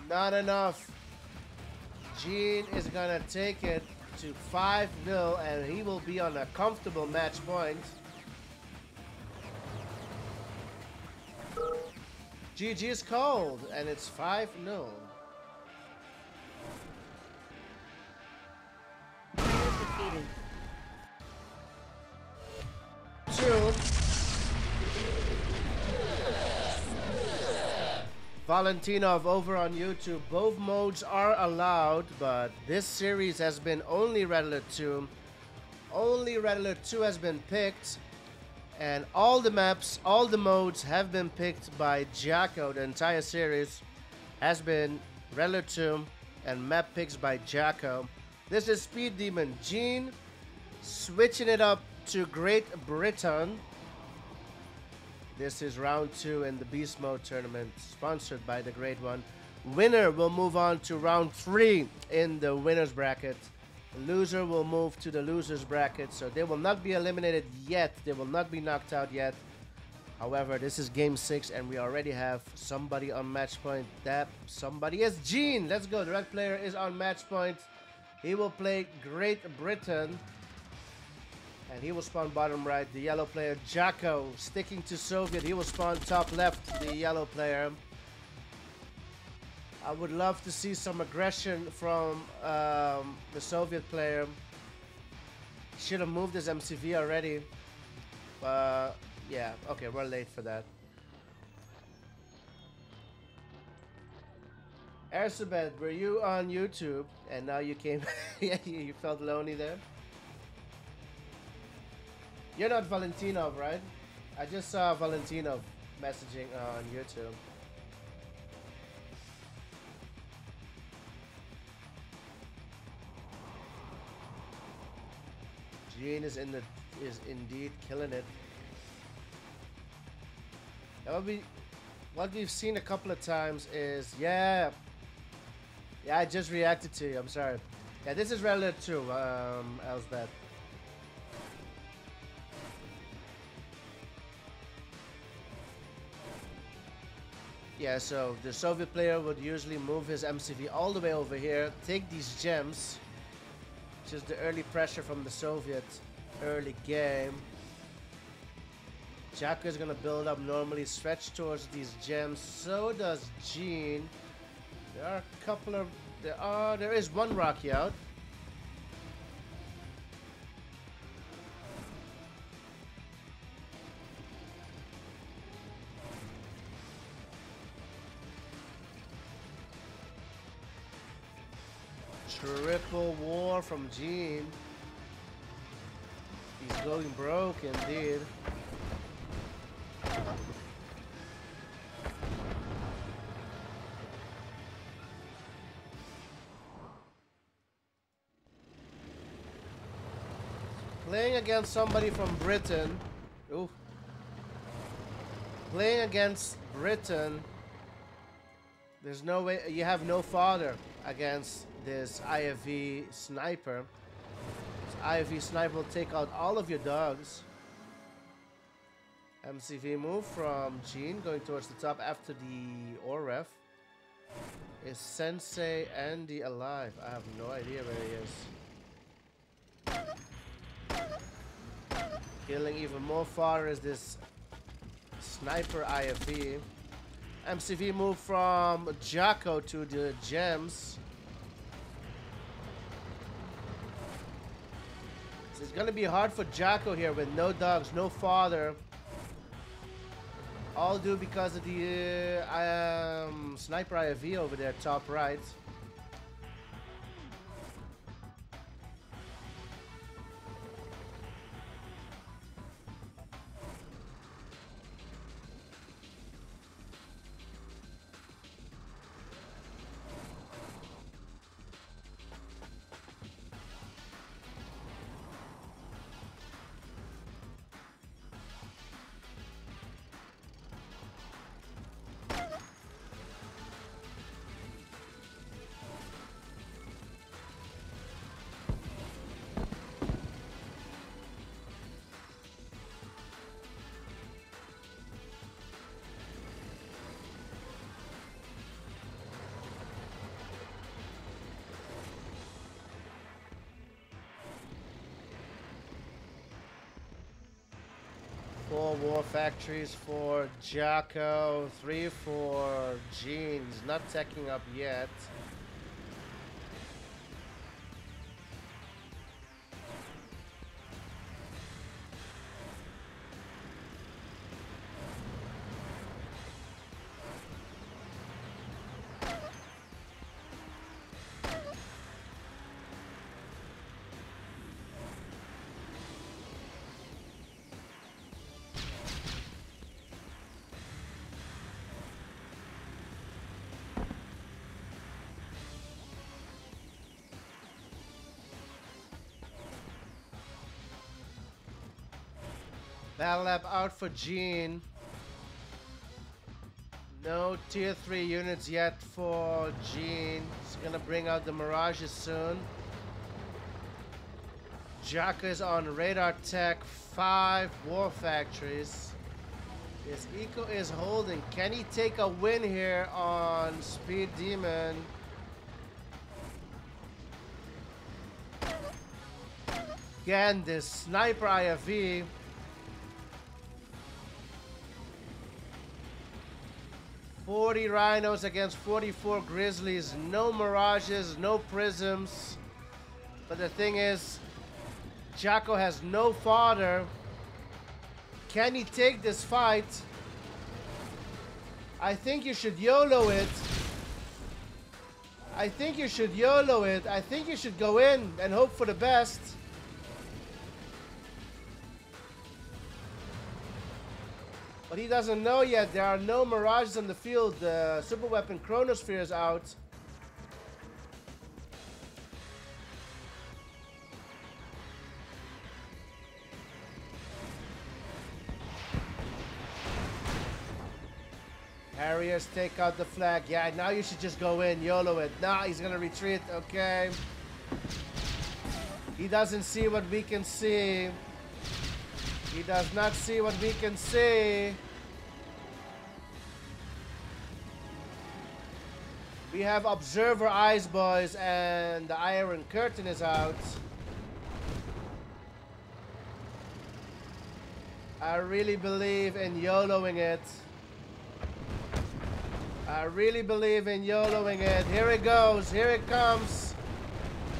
Not enough. Jeen is gonna take it to 5-0 and he will be on a comfortable match point. GG is cold and it's 5-0. Defeated. 2. Valentinov over on YouTube. Both modes are allowed, but this series has been only Red Alert 2. Only Red Alert 2 has been picked. And all the maps, all the modes have been picked by Jako. The entire series has been Red Alert 2 and map picks by Jako. This is Speed Demon Jeen switching it up to Great Britain. This is round 2 in the Beast Mode tournament, sponsored by the Great One. Winner will move on to round 3 in the winners bracket. The loser will move to the losers bracket, so they will not be eliminated yet. They will not be knocked out yet. However, this is game 6 and we already have somebody on match point. That somebody is Jeen. Let's go. The red player is on match point. He will play Great Britain. And he will spawn bottom right. The yellow player, Jako, sticking to Soviet. He will spawn top left, the yellow player. I would love to see some aggression from the Soviet player. Should have moved his MCV already. Yeah, okay, we're late for that. Ersabet, were you on YouTube? And now you came... Yeah, you felt lonely there? You're not Valentinov, right? I just saw Valentinov messaging on YouTube. Jeen is indeed killing it. What we've seen a couple of times is yeah, I just reacted to you. I'm sorry. Yeah, this is relative too. Elsbeth. Yeah, so the Soviet player would usually move his MCV all the way over here, take these gems, which is the early pressure from the Soviet early game. Jako is gonna build up normally, stretch towards these gems. So does Jeen. There are a couple of there is one Rocky out. Triple war from Jeen. He's going broke indeed. Playing against somebody from Britain. Ooh. Playing against Britain. There's no way. You have no father against this IFV sniper. This IFV sniper will take out all of your dogs. MCV move from Jeen going towards the top after the OREF. Is Sensei Andy alive? I have no idea where he is. Killing even more far is this sniper IFV. MCV move from Jako to the gems. So it's gonna be hard for Jako here with no dogs, no father. All due because of the sniper IFV over there, top right. Four war factories for Jako, 3 for Jeen. He's not teching up yet. Battle Lab out for Jeen. No tier 3 units yet for Jeen. He's gonna bring out the Mirages soon. Jako is on radar tech, 5 war factories. His eco is holding. Can he take a win here on Speed Demon? again, this sniper IFV. "40 rhinos against 44 grizzlies. No mirages, no prisms. But the thing is, Jako has no fodder. Can he take this fight? I think you should YOLO it. I think you should YOLO it. I think you should go in and hope for the best. But he doesn't know yet. There are no mirages on the field. The super weapon Chronosphere is out. Harriers take out the flag. Yeah, now you should just go in, YOLO it. Nah, he's gonna retreat. Okay. He doesn't see what we can see. He does not see what we can see. We have observer eyes, boys, and the Iron Curtain is out. I really believe in YOLOing it. I really believe in YOLOing it. Here it goes. Here it comes.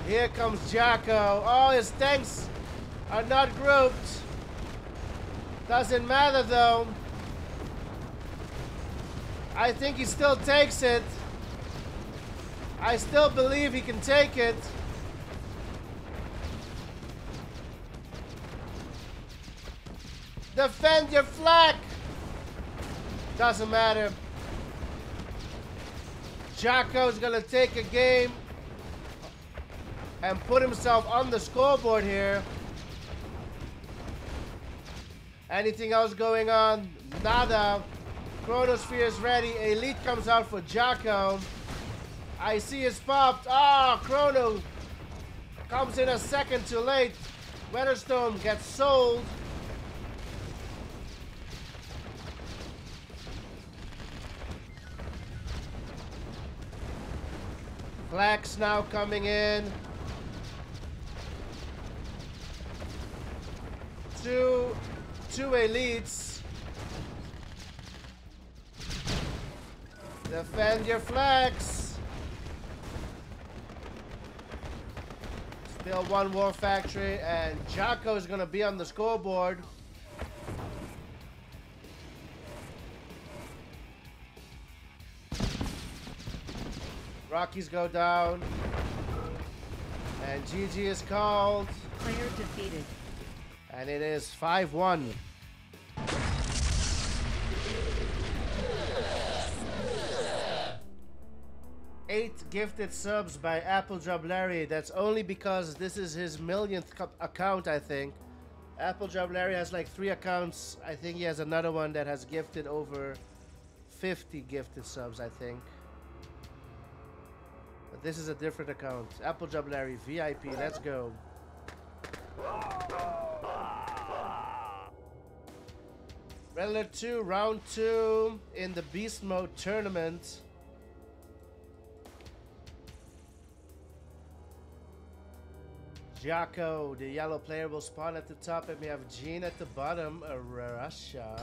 Here comes Jako. Oh, his tanks are not grouped. Doesn't matter though. I think he still takes it. I still believe he can take it. Defend your flag. Doesn't matter. Jako's gonna take a game and put himself on the scoreboard here. Anything else going on? Nada. Chronosphere is ready. Elite comes out for Jako. I see it's popped. Ah, Chrono comes in a second too late. Weatherstone gets sold. Flags now coming in. Two elites. Defend your flags. Still one war factory, and Jako is gonna be on the scoreboard. Rockies go down. And GG is called. Player defeated. And it is 5-1. Eight gifted subs by Applejob Larry. That's only because this is his millionth account, I think. Applejob Larry has like 3 accounts. I think he has another one that has gifted over 50 gifted subs, I think. But this is a different account. Applejob Larry, VIP, let's go. Red Alert 2, round 2 in the Beast Mode tournament. Jako, the yellow player, will spawn at the top, and we have Jeen at the bottom, Russia.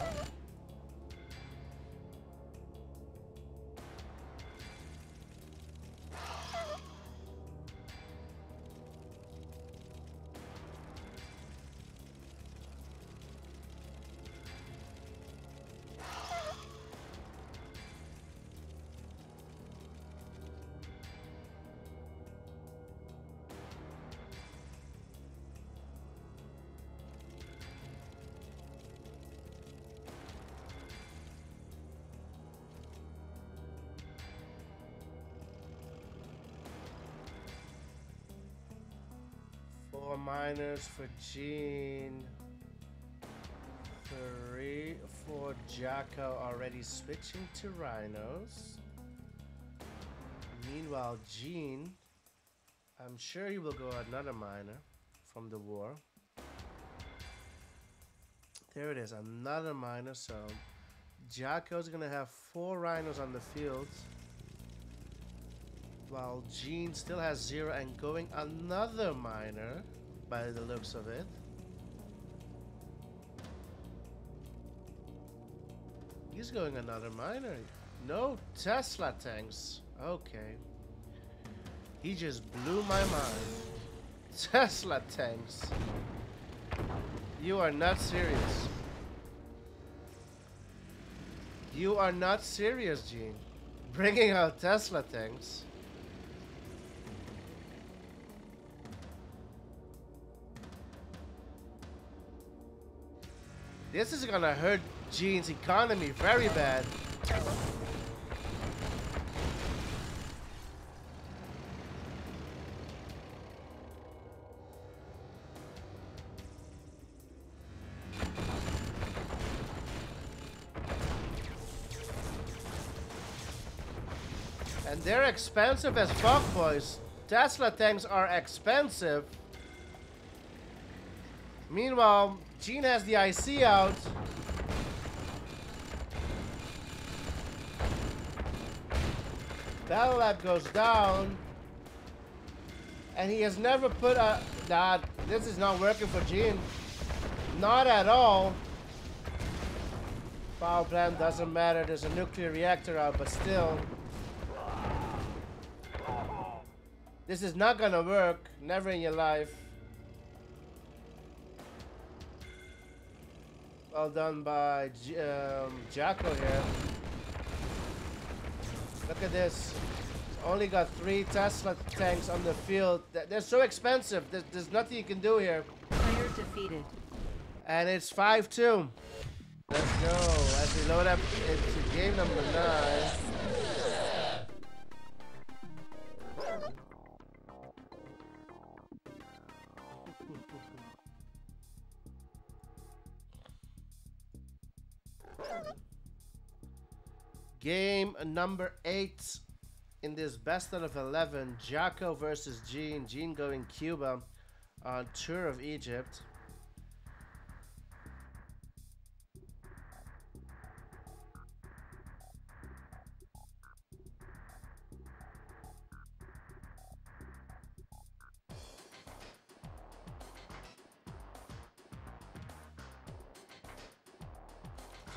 Miners for Jeen. 3 for Jako, already switching to Rhinos. Meanwhile, Jeen, I'm sure he will go another miner from the war. There it is, another miner. So Jako's gonna have 4 Rhinos on the field, while Jeen still has 0 and going another miner. by the looks of it. He's going another miner. No Tesla tanks. Okay. He just blew my mind. Tesla tanks. You are not serious. You are not serious, Jeen. Bringing out Tesla tanks. This is gonna hurt Jeen's economy very bad. And they're expensive as fuck, boys. Tesla tanks are expensive. Meanwhile, Jeen has the IC out. Battle Lab goes down. And he has never put a... Nah, this is not working for Jeen. Not at all. Power plant doesn't matter. There's a nuclear reactor out, but still. This is not gonna work. Never in your life. Well done by Jako here. Look at this. Only got 3 Tesla tanks on the field. They're so expensive. There's nothing you can do here. Player defeated. And it's 5-2. Let's go. As we load up into game number 9. Game number 8 in this best out of 11. Jako versus Jeen. Jeen going Cuba on tour of Egypt.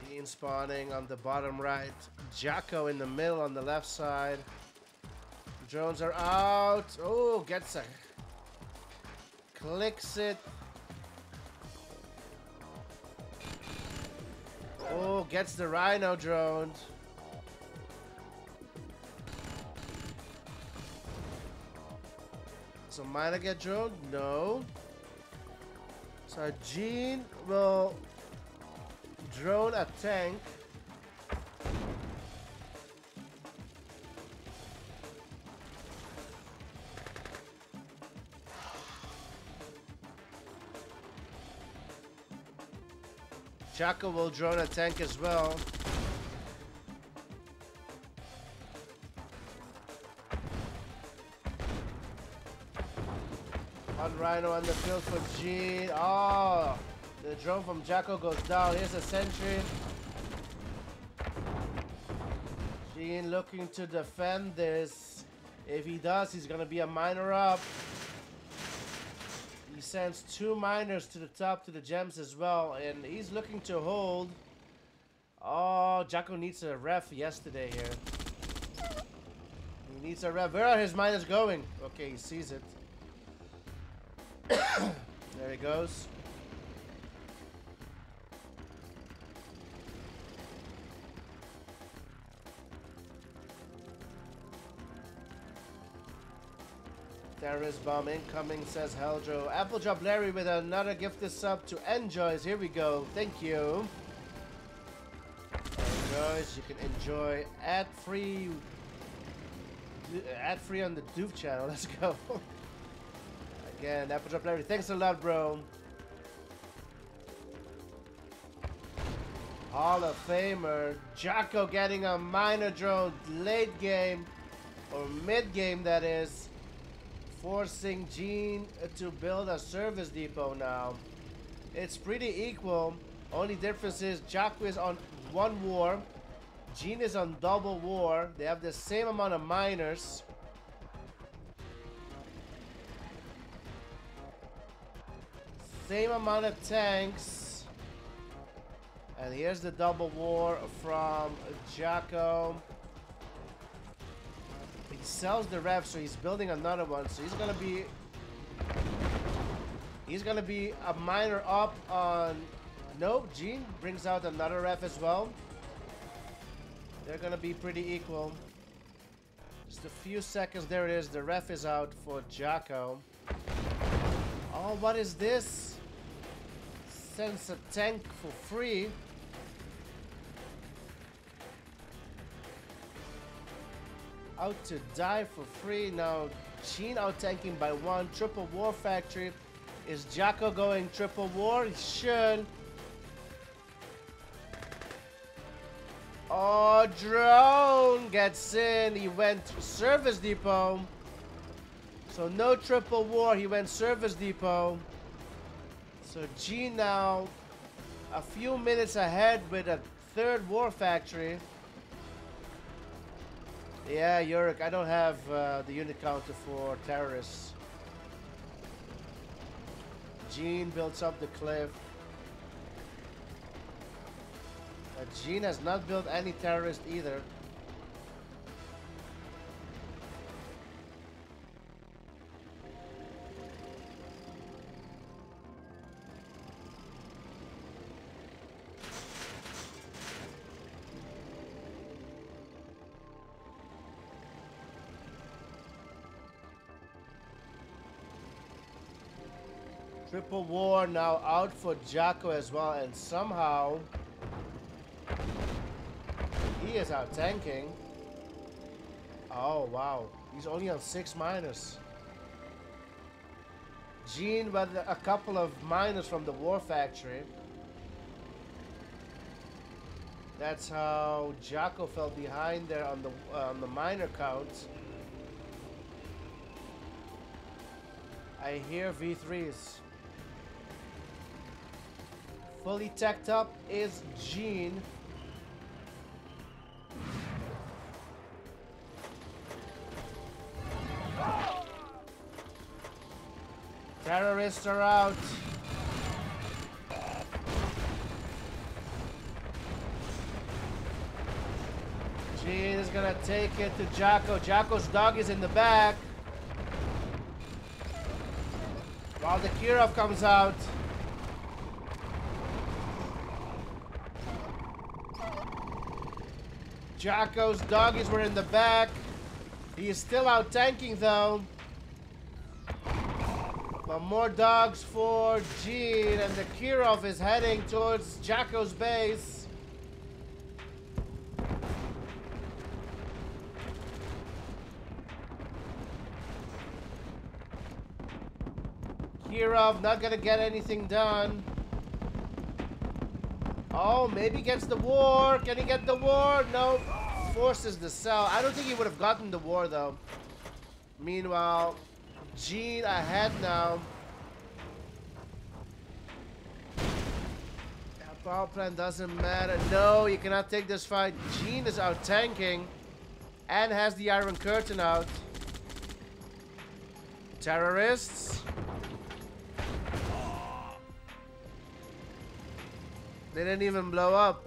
Jeen spawning on the bottom right. Jako in the middle on the left side. Drones are out. Oh, gets a... Clicks it. Oh, gets the Rhino droned. So mine get droned? No. So Jeen will drone a tank. Jako will drone a tank as well. One Rhino on the field for Jeen. Oh, the drone from Jako goes down. Here's a sentry. Jeen looking to defend this. If he does, he's gonna be a miner up. He sends 2 miners to the top to the gems as well, and he's looking to hold. Oh, Jako needs a ref yesterday here. He needs a ref. Where are his miners going? Okay, he sees it. There he goes. Terrorist bomb incoming, says Heldro. Applejob Larry with another gifted sub to Enjoys. Here we go. Thank you. Enjoys. You can enjoy ad-free on the Doof channel. Let's go. Again, Applejob Larry. Thanks a lot, bro. Hall of Famer. Jako getting a miner drone late game. Or mid game, that is. Forcing Jeen to build a service depot now. It's pretty equal. Only difference is Jako is on 1 war. Jeen is on double war. They have the same amount of miners. Same amount of tanks. And here's the double war from Jako. He sells the ref, so he's building another one. So he's gonna be a miner up on. Nope, Jeen brings out another ref as well. They're gonna be pretty equal. Just a few seconds. There it is. The ref is out for Jako. Oh, what is this? Sends a tank for free. Out to die for free. Now, Jeen out tanking by 1. Triple war factory. Is Jako going triple war? He should. Oh, drone gets in. He went service depot. So no triple war. He went service depot. So Jeen now a few minutes ahead with a 3rd war factory. Yeah, Yurik, I don't have the unit counter for terrorists. Jeen builds up the cliff. Jeen has not built any terrorist either. Triple war now out for Jako as well, and somehow he is out tanking. Oh wow, he's only on 6 miners. Jeen with a couple of miners from the war factory. That's how Jako fell behind there on the miner count. I hear V3s. Fully teched up is Jeen. Terrorists are out. Jeen is gonna take it to Jako. Jako's dog is in the back. While the Kirov comes out. Jako's doggies were in the back. He is still out tanking though. But more dogs for Jeen, and the Kirov is heading towards Jako's base. Kirov not gonna get anything done. Oh, maybe gets the war. Can he get the war? No. Forces the sell. I don't think he would have gotten the war, though. Meanwhile, Jeen ahead now. That power plant doesn't matter. No, you cannot take this fight. Jeen is out tanking and has the Iron Curtain out. Terrorists. They didn't even blow up.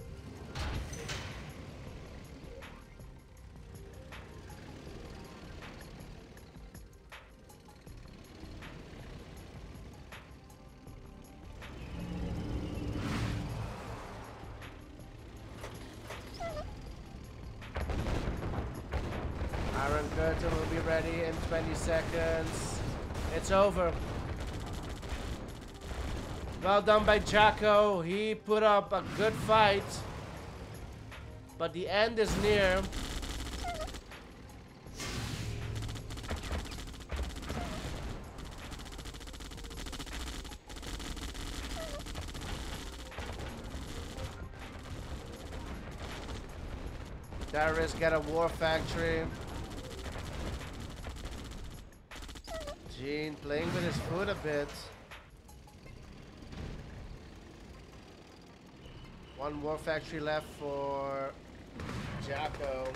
Iron Curtain will be ready in 20 seconds. It's over. Well done by Jako. He put up a good fight. But the end is near. Terrorists get a war factory. Jeen playing with his foot a bit. One war factory left for Jako.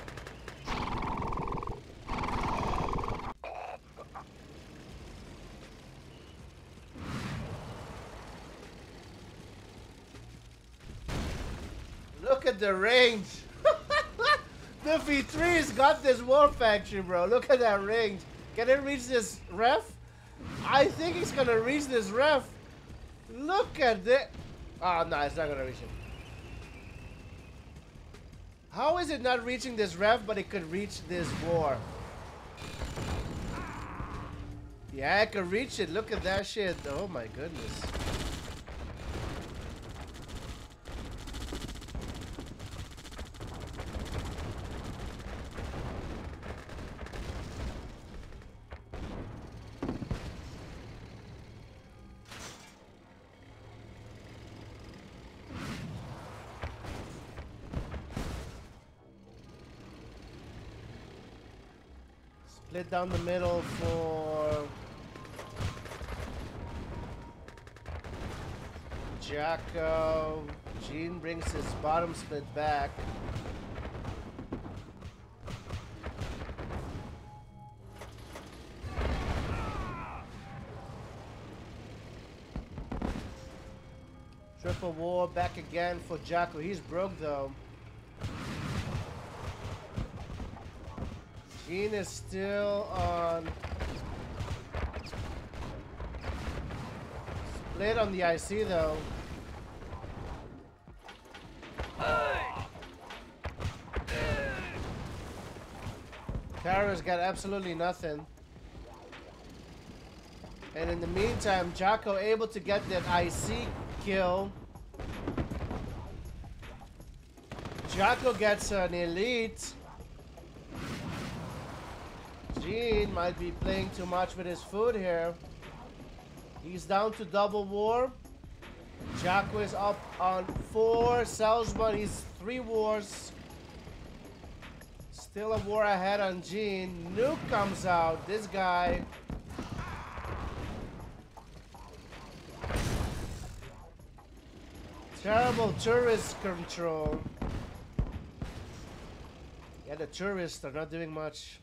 at the range. The V3's got this war factory, bro. Look at that range. Can it reach this ref? I think it's gonna reach this ref. Look at that. Oh, no, it's not gonna reach him. How is it not reaching this ref, but it could reach this war? Yeah, I could reach it. Look at that shit. Oh my goodness. Split down the middle for Jako. Jeen brings his bottom split back. Triple war back again for Jako. He's broke though. Jeen is still on split on the IC though. Kara's got absolutely nothing. And in the meantime, Jako able to get that IC kill. Jako gets an elite. Jeen might be playing too much with his food here. He's down to double war. Jako is up on 4. Salzman, he's 3 wars. Still a war ahead on Jeen. Nuke comes out. This guy. Terrible tourist control. Yeah, the tourists are not doing much.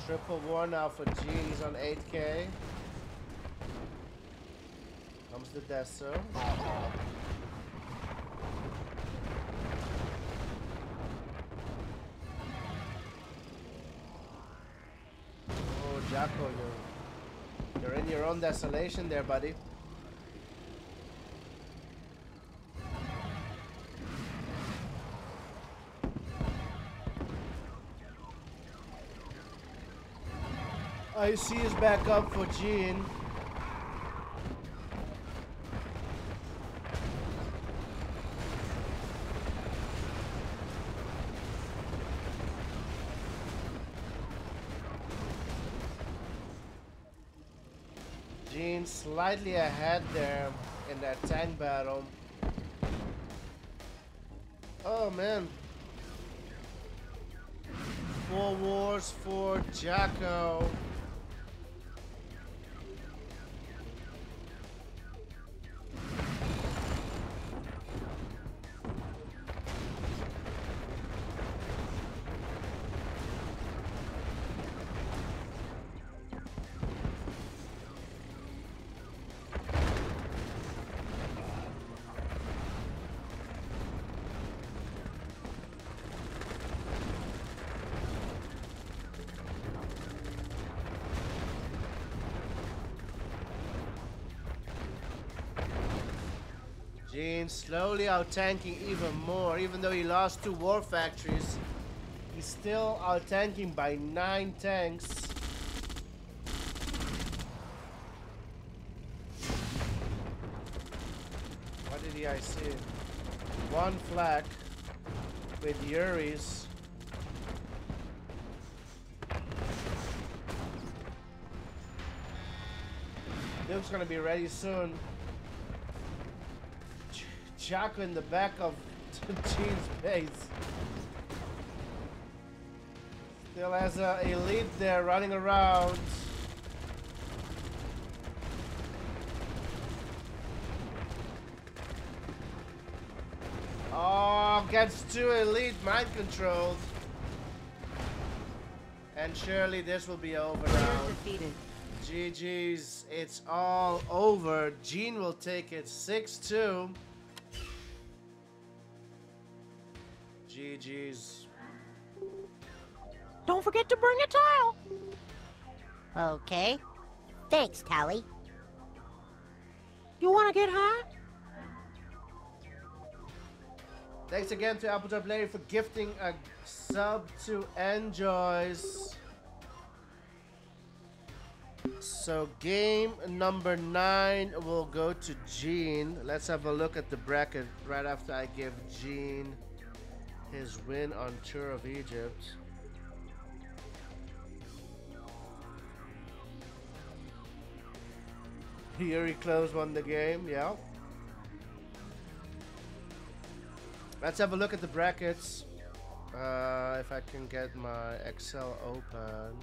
Triple war now for Jeen. He's on 8k. Comes the Deso. Oh, Jako, you're in your own desolation there, buddy. IC is back up for Jeen. Jeen slightly ahead there in that tank battle. Oh man. 4 wars for Jako. Jeen slowly out-tanking even more. Even though he lost 2 war factories, he's still out-tanking by 9 tanks. What did I see? 1 flak with Yuri's. Duke's gonna be ready soon. Jako in the back of Jeen's base. Still has a elite there running around. Oh, gets 2 elite mind controlled. And surely this will be over now. Defeated. GG's, it's all over. Jeen will take it 6-2. GG's. Don't forget to bring a towel. Okay. Thanks, Tally. You want to get high? Thanks again to Appletop Larry for gifting a sub to Enjoys. So game number 9 will go to Jeen. Let's have a look at the bracket right after I give Jeen his win on Tour of Egypt. Here he closed won the game, yeah. Let's have a look at the brackets. If I can get my Excel open.